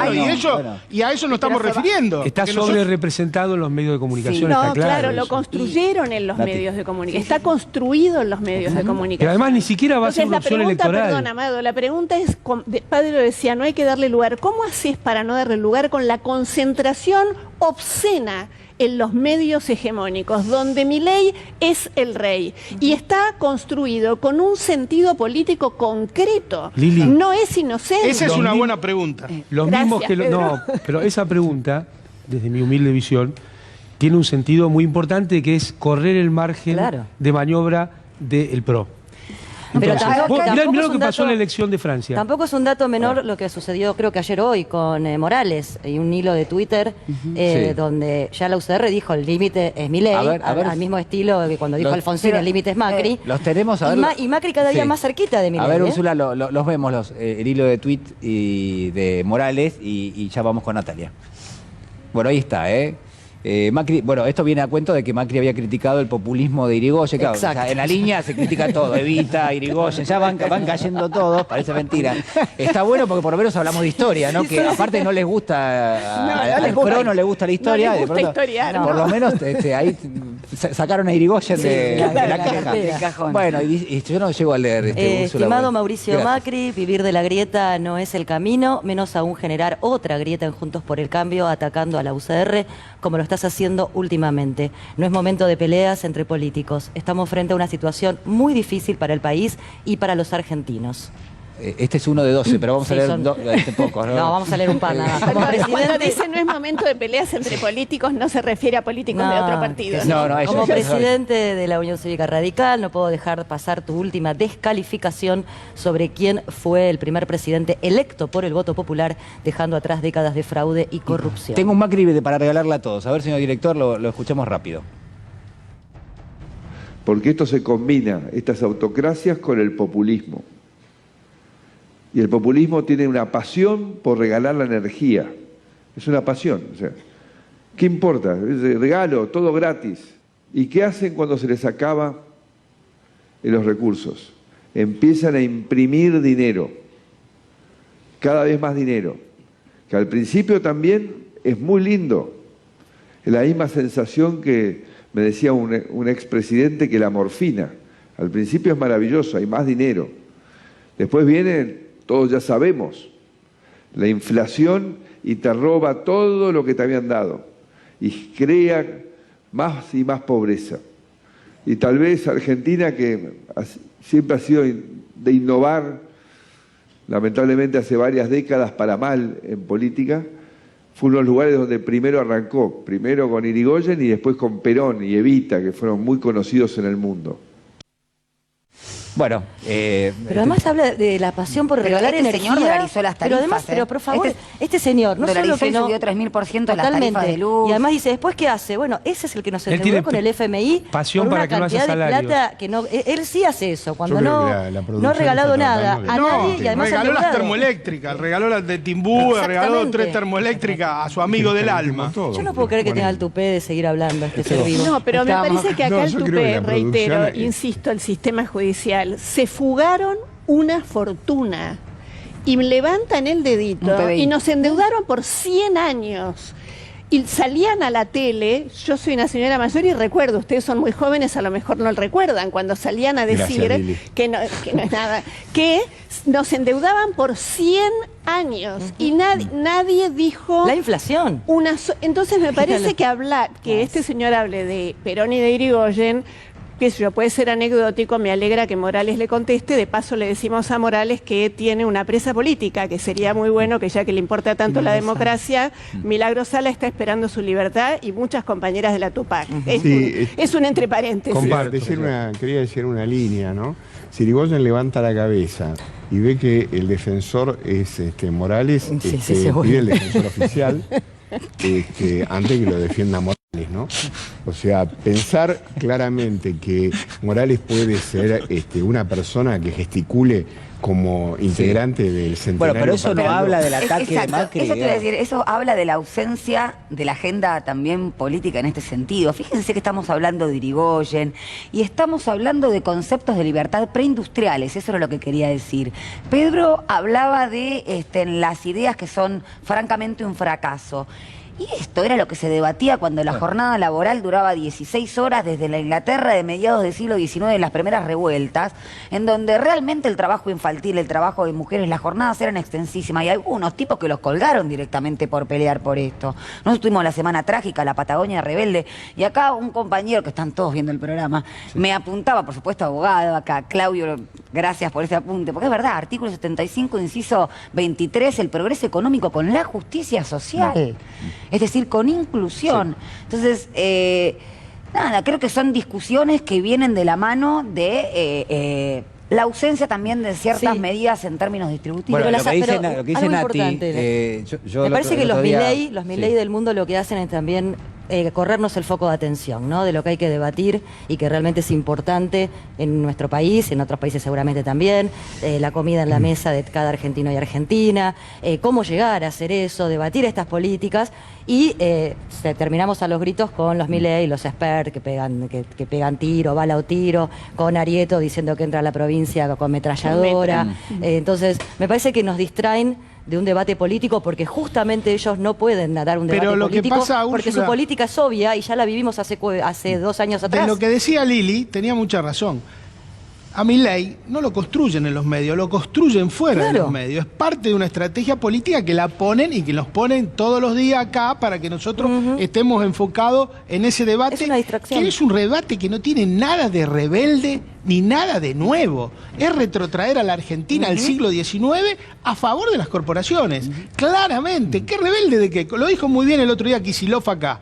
Y a eso nos estamos refiriendo. Está sobre representado en los medios de comunicación, No, está claro. lo construyeron en los medios de comunicación. Está construido en los medios de comunicación. Pero además ni siquiera va a ser una opción electoral. Perdón, Amado, la pregunta es, Pedro decía, no hay que darle lugar. ¿Cómo haces para no darle lugar con la concentración obscena en los medios hegemónicos, donde Milei es el rey y está construido con un sentido político concreto? Lili, no es inocente. Esa es una buena pregunta. Los mismos que no, pero esa pregunta, desde mi humilde visión, tiene un sentido muy importante, que es correr el margen de maniobra del PRO. Pero Mirá lo que pasó en la elección de Francia. Tampoco es un dato menor lo que sucedió, creo que ayer hoy, con Morales. Hay un hilo de Twitter donde ya la UCR dijo el límite es Milei, al mismo estilo que cuando dijo Alfonsín el límite es Macri. Los tenemos a ver. Y Macri cada día más cerquita de Milei. A ver, Úrsula, los vemos, el hilo de tweet y de Morales, y ya vamos con Natalia. Bueno, ahí está, Macri, bueno, esto viene a cuento de que Macri había criticado el populismo de Irigoyen. Claro, o sea, en la línea se critica todo, Evita, Irigoyen, ya van cayendo todos, parece mentira. Está bueno porque por lo menos hablamos de historia, ¿no? Que aparte no les gusta, al PRO no le gusta la historia. No les gusta historiar, por lo menos ahí sacaron a Irigoyen de la caja. Bueno, y yo no llego a leer. Estimado Mauricio Macri, vivir de la grieta no es el camino, menos aún generar otra grieta en Juntos por el Cambio atacando a la UCR, como lo estás haciendo últimamente. No es momento de peleas entre políticos. Estamos frente a una situación muy difícil para el país y para los argentinos. Este es uno de 12, pero vamos a leer pocos, ¿no? No, vamos a leer un par nada más. Cuando dice no es momento de peleas entre políticos, no se refiere a políticos de otro partido. Como presidente de la Unión Cívica Radical, no puedo dejar pasar tu última descalificación sobre quién fue el primer presidente electo por el voto popular, dejando atrás décadas de fraude y corrupción. Tengo un Macri para regalarle a todos. A ver, señor director, lo escuchamos rápido. Porque esto se combina, estas autocracias, con el populismo. Y el populismo tiene una pasión por regalar la energía. Es una pasión. O sea, ¿qué importa? Regalo, todo gratis. ¿Y qué hacen cuando se les acaba los recursos? Empiezan a imprimir dinero. Cada vez más dinero. Que al principio también es muy lindo. Es la misma sensación que me decía un expresidente, que la morfina. Al principio es maravilloso, hay más dinero. Después viene... Todos ya sabemos, la inflación, y te roba todo lo que te habían dado y crea más y más pobreza. Y tal vez Argentina, que siempre ha sido de innovar, lamentablemente hace varias décadas para mal en política, fue uno de los lugares donde primero arrancó, primero con Irigoyen y después con Perón y Evita, que fueron muy conocidos en el mundo. Bueno, pero además habla de la pasión por regalar energía. Señor dolarizó las tarifas. Pero además, pero por favor, este señor no solo que no subió 3000% las tarifas de luz. Y además dice, ¿después qué hace? Bueno, ese es el que nos endeudó con el FMI. Pasión por para una que no haya cantidad de salarios. plata que no, él sí hace eso, cuando no ha regalado nada a nadie y además regaló las termoeléctricas, regaló las de Timbú, regaló 3 termoeléctricas a su amigo del alma. Yo no puedo creer que tenga el tupé de seguir hablando este ser vivo. No, pero me parece que acá el tupé, reitero, insisto, el sistema judicial, se fugaron una fortuna y levantan el dedito y nos endeudaron por 100 años y salían a la tele. Yo soy una señora mayor y recuerdo, ustedes son muy jóvenes, a lo mejor no lo recuerdan, cuando salían a decir que no es nada, que nos endeudaban por 100 años y nadie dijo la inflación. Entonces me parece que este señor hable de Perón y de Irigoyen, qué sé yo, puede ser anecdótico. Me alegra que Morales le conteste. De paso le decimos a Morales que tiene una presa política, que sería muy bueno que, ya que le importa tanto la democracia, Milagro Sala está esperando su libertad, y muchas compañeras de la Tupac. Es un entre paréntesis. Quería decir una línea, ¿no? Si Irigoyen levanta la cabeza y ve que el defensor es Morales, pide el defensor oficial antes que lo defienda Morales, ¿no? O sea, pensar claramente que Morales puede ser una persona que gesticule como integrante del centenario. Bueno, pero eso no habla del ataque Exacto, de Macri. eso te iba a decir, eso habla de la ausencia de la agenda también política en este sentido. Fíjense que estamos hablando de Irigoyen y estamos hablando de conceptos de libertad preindustriales, eso era lo que quería decir. Pedro hablaba de las ideas que son francamente un fracaso. Y esto era lo que se debatía cuando la jornada laboral duraba 16 horas desde la Inglaterra de mediados del siglo XIX, en las primeras revueltas, en donde realmente el trabajo infantil, el trabajo de mujeres, las jornadas eran extensísimas. Y algunos tipos que los colgaron directamente por pelear por esto. Nosotros tuvimos la Semana Trágica, la Patagonia Rebelde, y acá un compañero, que están todos viendo el programa, me apuntaba, por supuesto, abogado, acá, Claudio, gracias por ese apunte, porque es verdad, artículo 75, inciso 23, el progreso económico con la justicia social. Es decir, con inclusión. Entonces, nada, creo que son discusiones que vienen de la mano de la ausencia también de ciertas medidas en términos distributivos. Bueno, lo que dice Nati, me parece que los Milei del mundo lo que hacen es también corrernos el foco de atención, ¿no? De lo que hay que debatir y que realmente es importante en nuestro país, en otros países seguramente también, la comida en la mesa de cada argentino y argentina, cómo llegar a hacer eso, debatir estas políticas y terminamos a los gritos con los Milei y los experts que pegan tiro, bala o tiro, con Arieto diciendo que entra a la provincia con metralladora. Entonces, me parece que nos distraen de un debate político porque justamente ellos no pueden dar un debate político porque su política es obvia y ya la vivimos hace 2 años atrás. De lo que decía Lili, tenía mucha razón. A Milei no lo construyen en los medios, lo construyen fuera de los medios. Es parte de una estrategia política que la ponen y que los ponen todos los días acá para que nosotros estemos enfocados en ese debate. Es una distracción. Que es un debate que no tiene nada de rebelde ni nada de nuevo. Es retrotraer a la Argentina al siglo XIX a favor de las corporaciones. Claramente. ¿Qué rebelde de qué? Lo dijo muy bien el otro día Kicillof acá.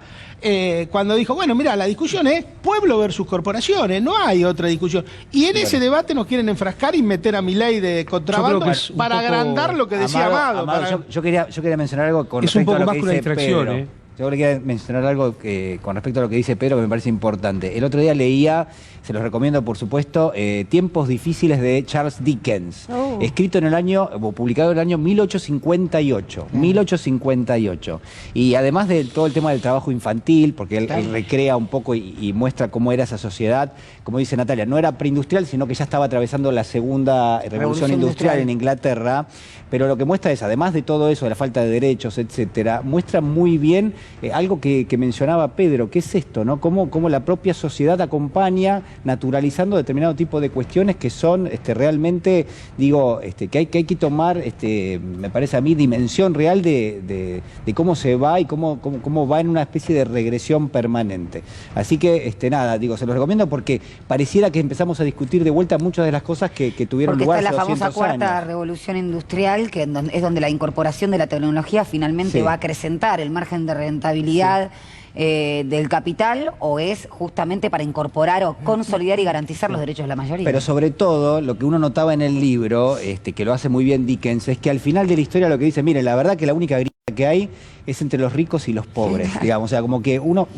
Cuando dijo, bueno, mira, la discusión es pueblo versus corporaciones, no hay otra discusión. Y en ese debate nos quieren enfrascar y meter a Milei de contrabando para agrandar lo que decía Amado. Yo quería mencionar algo con respecto a lo que dice Pedro. Yo le quería mencionar algo con respecto a lo que dice Pedro que me parece importante. El otro día leía, se los recomiendo por supuesto, Tiempos difíciles de Charles Dickens, escrito en el año, o publicado en el año 1858. 1858. Y además de todo el tema del trabajo infantil, porque él recrea un poco y muestra cómo era esa sociedad, como dice Natalia, no era preindustrial, sino que ya estaba atravesando la segunda revolución industrial en Inglaterra, pero lo que muestra es, además de todo eso, de la falta de derechos, etcétera, muestra muy bien algo que mencionaba Pedro, que es esto, ¿no? Cómo la propia sociedad acompaña naturalizando determinado tipo de cuestiones que son realmente, digo, que hay que tomar, me parece a mí, dimensión real de cómo se va y cómo va en una especie de regresión permanente. Así que, nada, digo, se los recomiendo porque pareciera que empezamos a discutir de vuelta muchas de las cosas que tuvieron lugar hace 200 años. Porque está la famosa cuarta revolución industrial, que es donde la incorporación de la tecnología finalmente va a acrecentar el margen de rentabilidad del capital, o es justamente para incorporar o consolidar y garantizar los derechos de la mayoría. Pero sobre todo, lo que uno notaba en el libro, que lo hace muy bien Dickens, es que al final de la historia lo que dice, miren, la verdad que la única grieta que hay es entre los ricos y los pobres, digamos, o sea, como que uno,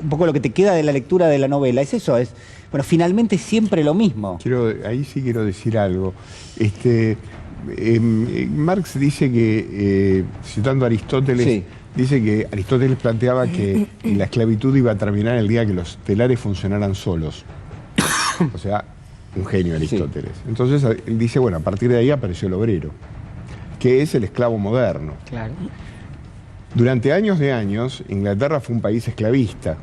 un poco lo que te queda de la lectura de la novela, es eso, bueno, finalmente siempre lo mismo. Ahí sí quiero decir algo. Marx dice que, citando a Aristóteles, dice que Aristóteles planteaba que la esclavitud iba a terminar el día que los telares funcionaran solos. O sea, un genio Aristóteles. Entonces él dice, bueno, a partir de ahí apareció el obrero, que es el esclavo moderno. Claro. Durante años de años, Inglaterra fue un país esclavista.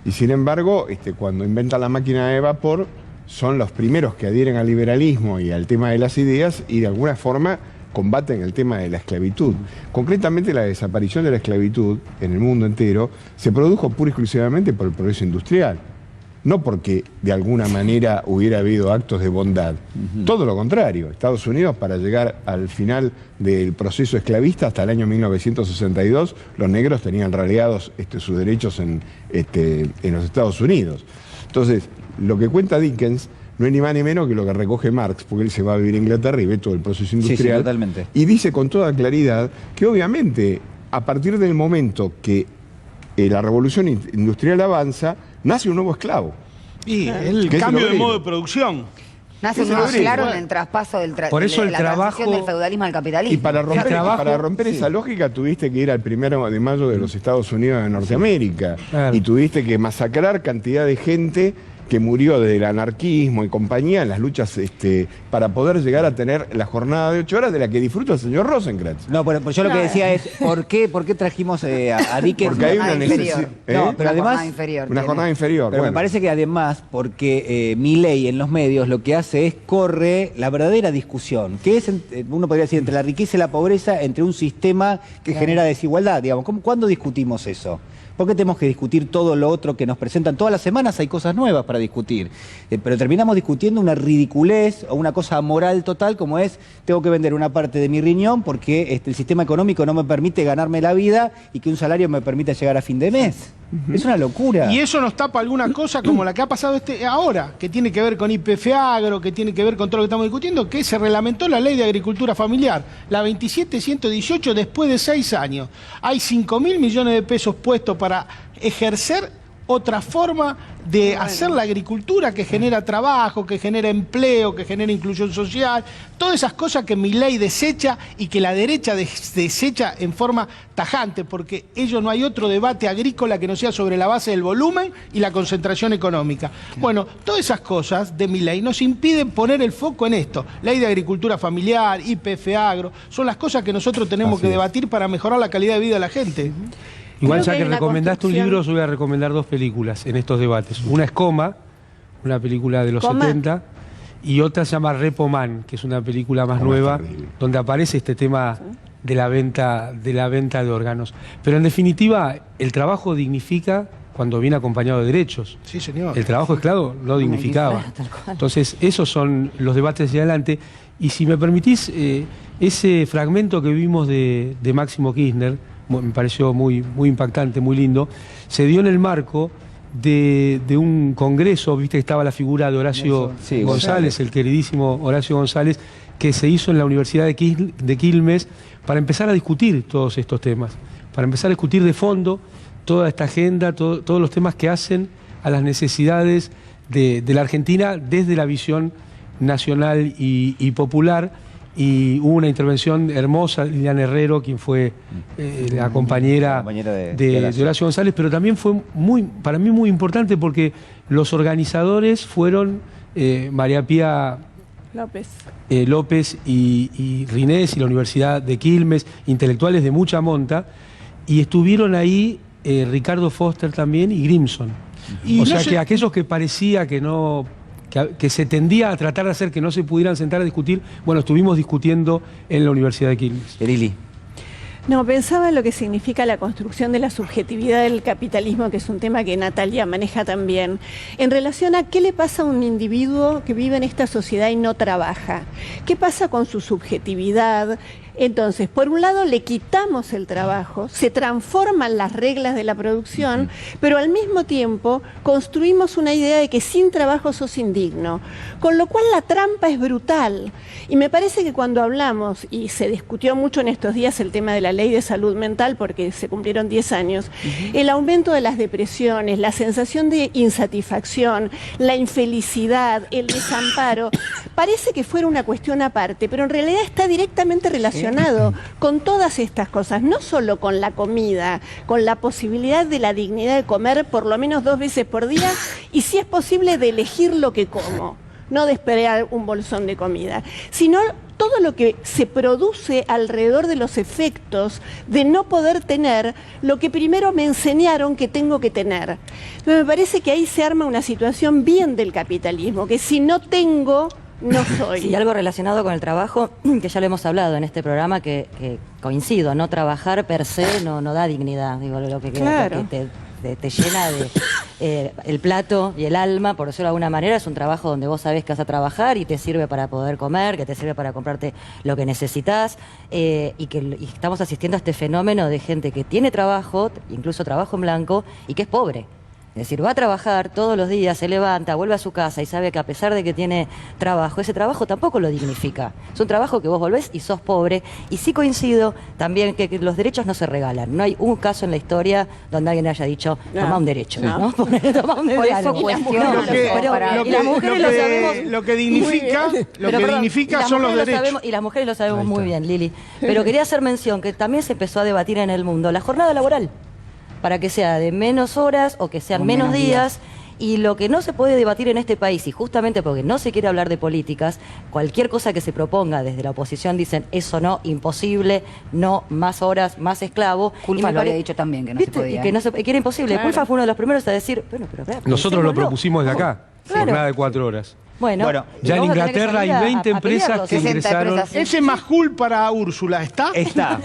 Y sin embargo, cuando inventan la máquina de vapor, son los primeros que adhieren al liberalismo y al tema de las ideas y de alguna forma combaten el tema de la esclavitud. Concretamente, la desaparición de la esclavitud en el mundo entero se produjo pura y exclusivamente por el progreso industrial, no porque de alguna manera hubiera habido actos de bondad. Todo lo contrario. Estados Unidos, para llegar al final del proceso esclavista, hasta el año 1962, los negros tenían raleados sus derechos en los Estados Unidos. Entonces, lo que cuenta Dickens no es ni más ni menos que lo que recoge Marx, porque él se va a vivir a Inglaterra y ve todo el proceso industrial. Sí, totalmente. Y dice con toda claridad que obviamente a partir del momento que la revolución industrial avanza, nace un nuevo esclavo. Y el cambio de modo de producción. Nace un nuevo claro en el traspaso del Por eso el la trabajo transición del feudalismo al capitalismo. Y para romper esa lógica tuviste que ir al 1 de mayo de los Estados Unidos de Norteamérica. Claro. Y tuviste que masacrar cantidad de gente que murió desde el anarquismo y compañía en las luchas para poder llegar a tener la jornada de 8 horas de la que disfruta el señor Rosenkranz. No, pero yo lo que decía es, ¿por qué trajimos a Dickens? Porque hay una necesidad. No, pero además... Una jornada inferior. Pero bueno. me parece que además, porque Milei en los medios lo que hace es corre la verdadera discusión, que es, uno podría decir, entre la riqueza y la pobreza, entre un sistema que genera desigualdad, digamos. ¿Cuándo discutimos eso? ¿Por qué tenemos que discutir todo lo otro que nos presentan? Todas las semanas hay cosas nuevas para discutir, pero terminamos discutiendo una ridiculez o una cosa amoral total como es, tengo que vender una parte de mi riñón porque el sistema económico no me permite ganarme la vida y que un salario me permita llegar a fin de mes. Es una locura. Y eso nos tapa alguna cosa como la que ha pasado ahora, que tiene que ver con YPF Agro, que tiene que ver con todo lo que estamos discutiendo, que se reglamentó la ley de agricultura familiar, la 27118, después de 6 años. Hay 5.000 millones de pesos puestos para ejercer otra forma de hacer la agricultura que genera trabajo, que genera empleo, que genera inclusión social, todas esas cosas que Milei desecha y que la derecha desecha en forma tajante, porque ellos no hay otro debate agrícola que no sea sobre la base del volumen y la concentración económica. Bueno, todas esas cosas de Milei nos impiden poner el foco en esto. Ley de agricultura familiar, YPF Agro, son las cosas que nosotros tenemos que debatir para mejorar la calidad de vida de la gente. Igual ya que recomendaste un libro, yo voy a recomendar 2 películas en estos debates. Una es Coma, una película de los 70, y otra se llama Repo Man, que es una película más nueva, donde aparece este tema de la venta de órganos. Pero en definitiva, el trabajo dignifica cuando viene acompañado de derechos. Sí, señor. El trabajo esclavo no dignificaba. Entonces, esos son los debates hacia adelante. Y si me permitís, ese fragmento que vimos de Máximo Kirchner, me pareció muy impactante, muy lindo, se dio en el marco de un congreso, viste que estaba la figura de Horacio González, el queridísimo Horacio González, que se hizo en la Universidad de Quilmes para empezar a discutir todos estos temas, para empezar a discutir de fondo toda esta agenda, todos los temas que hacen a las necesidades de la Argentina desde la visión nacional y popular. Y hubo una intervención hermosa, Liliana Herrero, quien fue la compañera de Horacio González, pero también fue para mí muy importante porque los organizadores fueron María Pía López y Rinés y la Universidad de Quilmes, intelectuales de mucha monta, y estuvieron ahí Ricardo Foster también y Grimson. O sea que aquellos que parecía que se tendía a tratar de hacer que no se pudieran sentar a discutir, bueno, estuvimos discutiendo en la Universidad de Quilmes. Erili. No, pensaba en lo que significa la construcción de la subjetividad del capitalismo, que es un tema que Natalia maneja también, en relación a qué le pasa a un individuo que vive en esta sociedad y no trabaja. ¿Qué pasa con su subjetividad? Entonces, por un lado le quitamos el trabajo, se transforman las reglas de la producción, pero al mismo tiempo construimos una idea de que sin trabajo sos indigno, con lo cual la trampa es brutal. Y me parece que cuando hablamos, y se discutió mucho en estos días el tema de la ley de salud mental, porque se cumplieron 10 años, el aumento de las depresiones, la sensación de insatisfacción, la infelicidad, el desamparo, parece que fuera una cuestión aparte, pero en realidad está directamente relacionado con todas estas cosas, no solo con la comida, con la posibilidad de la dignidad de comer por lo menos 2 veces por día y si es posible de elegir lo que como, no de esperar un bolsón de comida, sino todo lo que se produce alrededor de los efectos de no poder tener lo que primero me enseñaron que tengo que tener. Pero me parece que ahí se arma una situación bien del capitalismo, que si no tengo, no soy. Sí, algo relacionado con el trabajo, que ya lo hemos hablado en este programa, que coincido, no trabajar per se no da dignidad, digo, lo que te llena de el plato y el alma, por decirlo de alguna manera, es un trabajo donde vos sabés que vas a trabajar y te sirve para poder comer, que te sirve para comprarte lo que necesitas, y estamos asistiendo a este fenómeno de gente que tiene trabajo, incluso trabajo en blanco, y que es pobre. Es decir, va a trabajar todos los días, se levanta, vuelve a su casa y sabe que a pesar de que tiene trabajo, ese trabajo tampoco lo dignifica. Es un trabajo que vos volvés y sos pobre. Y sí coincido también que los derechos no se regalan. No hay un caso en la historia donde alguien haya dicho, toma un derecho, ¿no? Toma un derecho. Por eso cuestiono. Lo que dignifica son los derechos. Y las mujeres lo sabemos muy bien, Lili. Pero quería hacer mención que también se empezó a debatir en el mundo la jornada laboral, para que sea de menos horas o que sean menos días. Y lo que no se puede debatir en este país, y justamente porque no se quiere hablar de políticas, cualquier cosa que se proponga desde la oposición dicen, eso no, imposible, no, más horas, más esclavo. Culfa lo había dicho también, que no se podía. Que era imposible. Claro. Culfa fue uno de los primeros a decir, bueno, pero nosotros lo propusimos de acá, Claro. jornada de 4 horas. Bueno, ya en Inglaterra hay 20 empresas que ingresaron. Ese majul para Úrsula, ¿está? Está.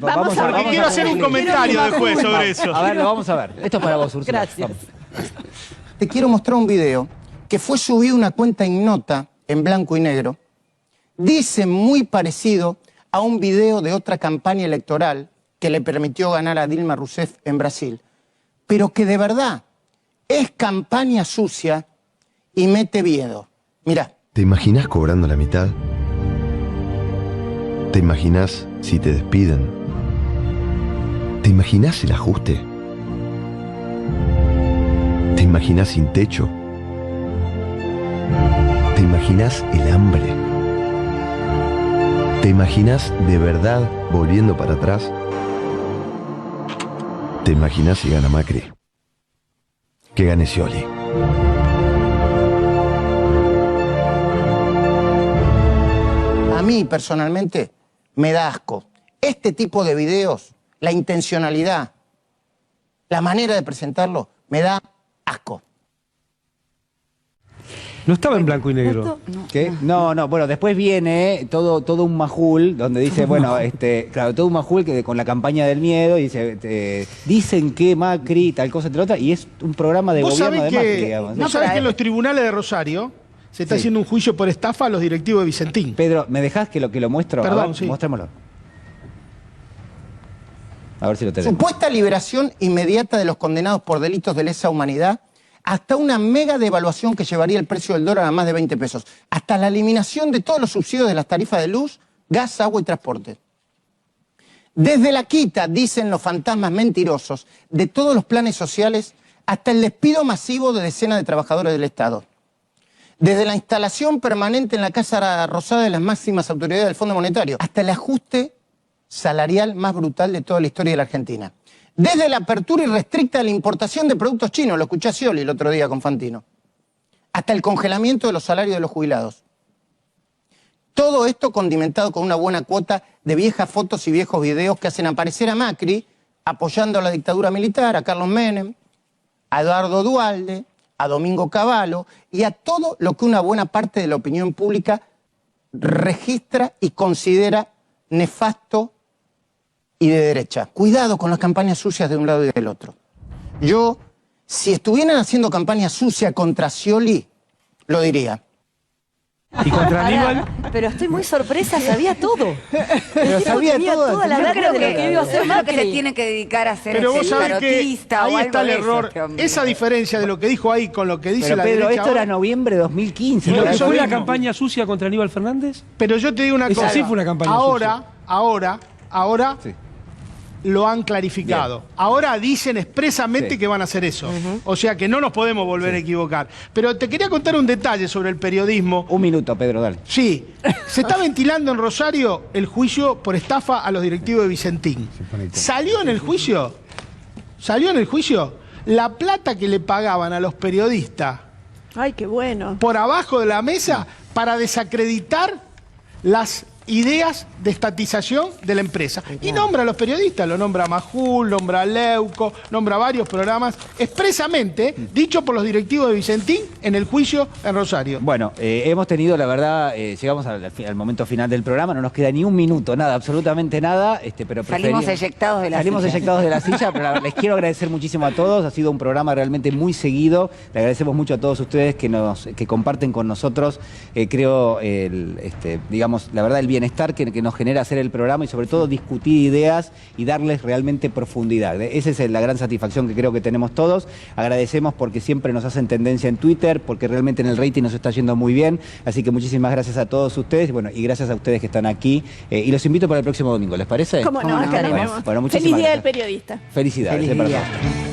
Vamos a ver. Porque quiero hacer un comentario después sobre eso. A ver, lo vamos a ver. Esto es para vos, Úrsula. Gracias. Te quiero mostrar un video que fue subido a una cuenta ignota en blanco y negro. Dice muy parecido a un video de otra campaña electoral que le permitió ganar a Dilma Rousseff en Brasil. Pero que de verdad es campaña sucia y mete miedo. Mirá. ¿Te imaginas cobrando la mitad? ¿Te imaginas si te despiden? ¿Te imaginas el ajuste? ¿Te imaginas sin techo? ¿Te imaginas el hambre? ¿Te imaginas de verdad volviendo para atrás? ¿Te imaginas si gana Macri? Que gane Scioli. A mí personalmente me da asco. Este tipo de videos, la intencionalidad, la manera de presentarlo, me da asco. No estaba en blanco y negro. ¿Qué? No, bueno, después viene todo un majul donde dice, bueno, claro, todo un majul que con la campaña del miedo y dice, dicen que Macri, tal cosa, tal otra, y es un programa de gobierno de Macri, digamos. ¿No sabés que en los tribunales de Rosario se está haciendo un juicio por estafa a los directivos de Vicentín? Pedro, ¿me dejás que lo muestro? Perdón, a ver, sí. Mostrémoslo. A ver si lo tenemos. Supuesta liberación inmediata de los condenados por delitos de lesa humanidad, hasta una mega devaluación que llevaría el precio del dólar a más de 20 pesos, hasta la eliminación de todos los subsidios de las tarifas de luz, gas, agua y transporte. Desde la quita, dicen los fantasmas mentirosos, de todos los planes sociales, hasta el despido masivo de decenas de trabajadores del Estado. Desde la instalación permanente en la Casa Rosada de las máximas autoridades del Fondo Monetario, hasta el ajuste salarial más brutal de toda la historia de la Argentina. Desde la apertura irrestricta de la importación de productos chinos, lo escuché a Scioli el otro día con Fantino, hasta el congelamiento de los salarios de los jubilados. Todo esto condimentado con una buena cuota de viejas fotos y viejos videos que hacen aparecer a Macri apoyando a la dictadura militar, a Carlos Menem, a Eduardo Duhalde, a Domingo Cavallo y a todo lo que una buena parte de la opinión pública registra y considera nefasto y de derecha. Cuidado con las campañas sucias de un lado y del otro. Yo, si estuvieran haciendo campaña sucia contra Scioli, lo diría. ¿Y contra Aníbal? Pero estoy muy sorpresa, sabía todo. Pero sabía todo. Toda la data de lo que iba a hacer Creo que se Macri. tiene que dedicar a ser Pero vos sabés que tarotista ahí o está el algo de error. eso, este hombre. Esa diferencia de lo que dijo ahí con lo que dice Pero la Pedro, derecha esto era ahora. noviembre de 2015. ¿Y lo ¿no? que Eso fue la mismo. campaña sucia contra Aníbal Fernández? Pero yo te digo una Esa cosa. sí fue una campaña Ahora Sí. lo han clarificado. Bien. Ahora dicen expresamente Sí. que van a hacer eso. O sea que no nos podemos volver a equivocar. Pero te quería contar un detalle sobre el periodismo. Un minuto, Pedro, dale. Sí, se está ventilando en Rosario el juicio por estafa a los directivos de Vicentín. ¿Salió en el juicio? ¿Salió en el juicio? La plata que le pagaban a los periodistas Ay, qué bueno. por abajo de la mesa para desacreditar las ideas de estatización de la empresa. Y nombra a los periodistas, lo nombra Majul, nombra a Leuco, nombra varios programas, expresamente dicho por los directivos de Vicentín en el juicio en Rosario. Bueno, hemos tenido, la verdad, llegamos al momento final del programa, no nos queda ni un minuto, nada, absolutamente nada. Pero Salimos eyectados de la Salimos silla. eyectados de la silla, pero les quiero agradecer muchísimo a todos, ha sido un programa realmente muy seguido, le agradecemos mucho a todos ustedes que comparten con nosotros, creo, digamos, la verdad, el bienestar que nos genera hacer el programa y sobre todo discutir ideas y darles realmente profundidad. Esa es la gran satisfacción que creo que tenemos todos. Agradecemos porque siempre nos hacen tendencia en Twitter, porque realmente en el rating nos está yendo muy bien. Así que muchísimas gracias a todos ustedes, bueno, y gracias a ustedes que están aquí. Y los invito para el próximo domingo, ¿les parece? ¿Cómo no? Acá nos vemos. Bueno, Feliz Día del Periodista. Felicidades. Feliz para día. todos.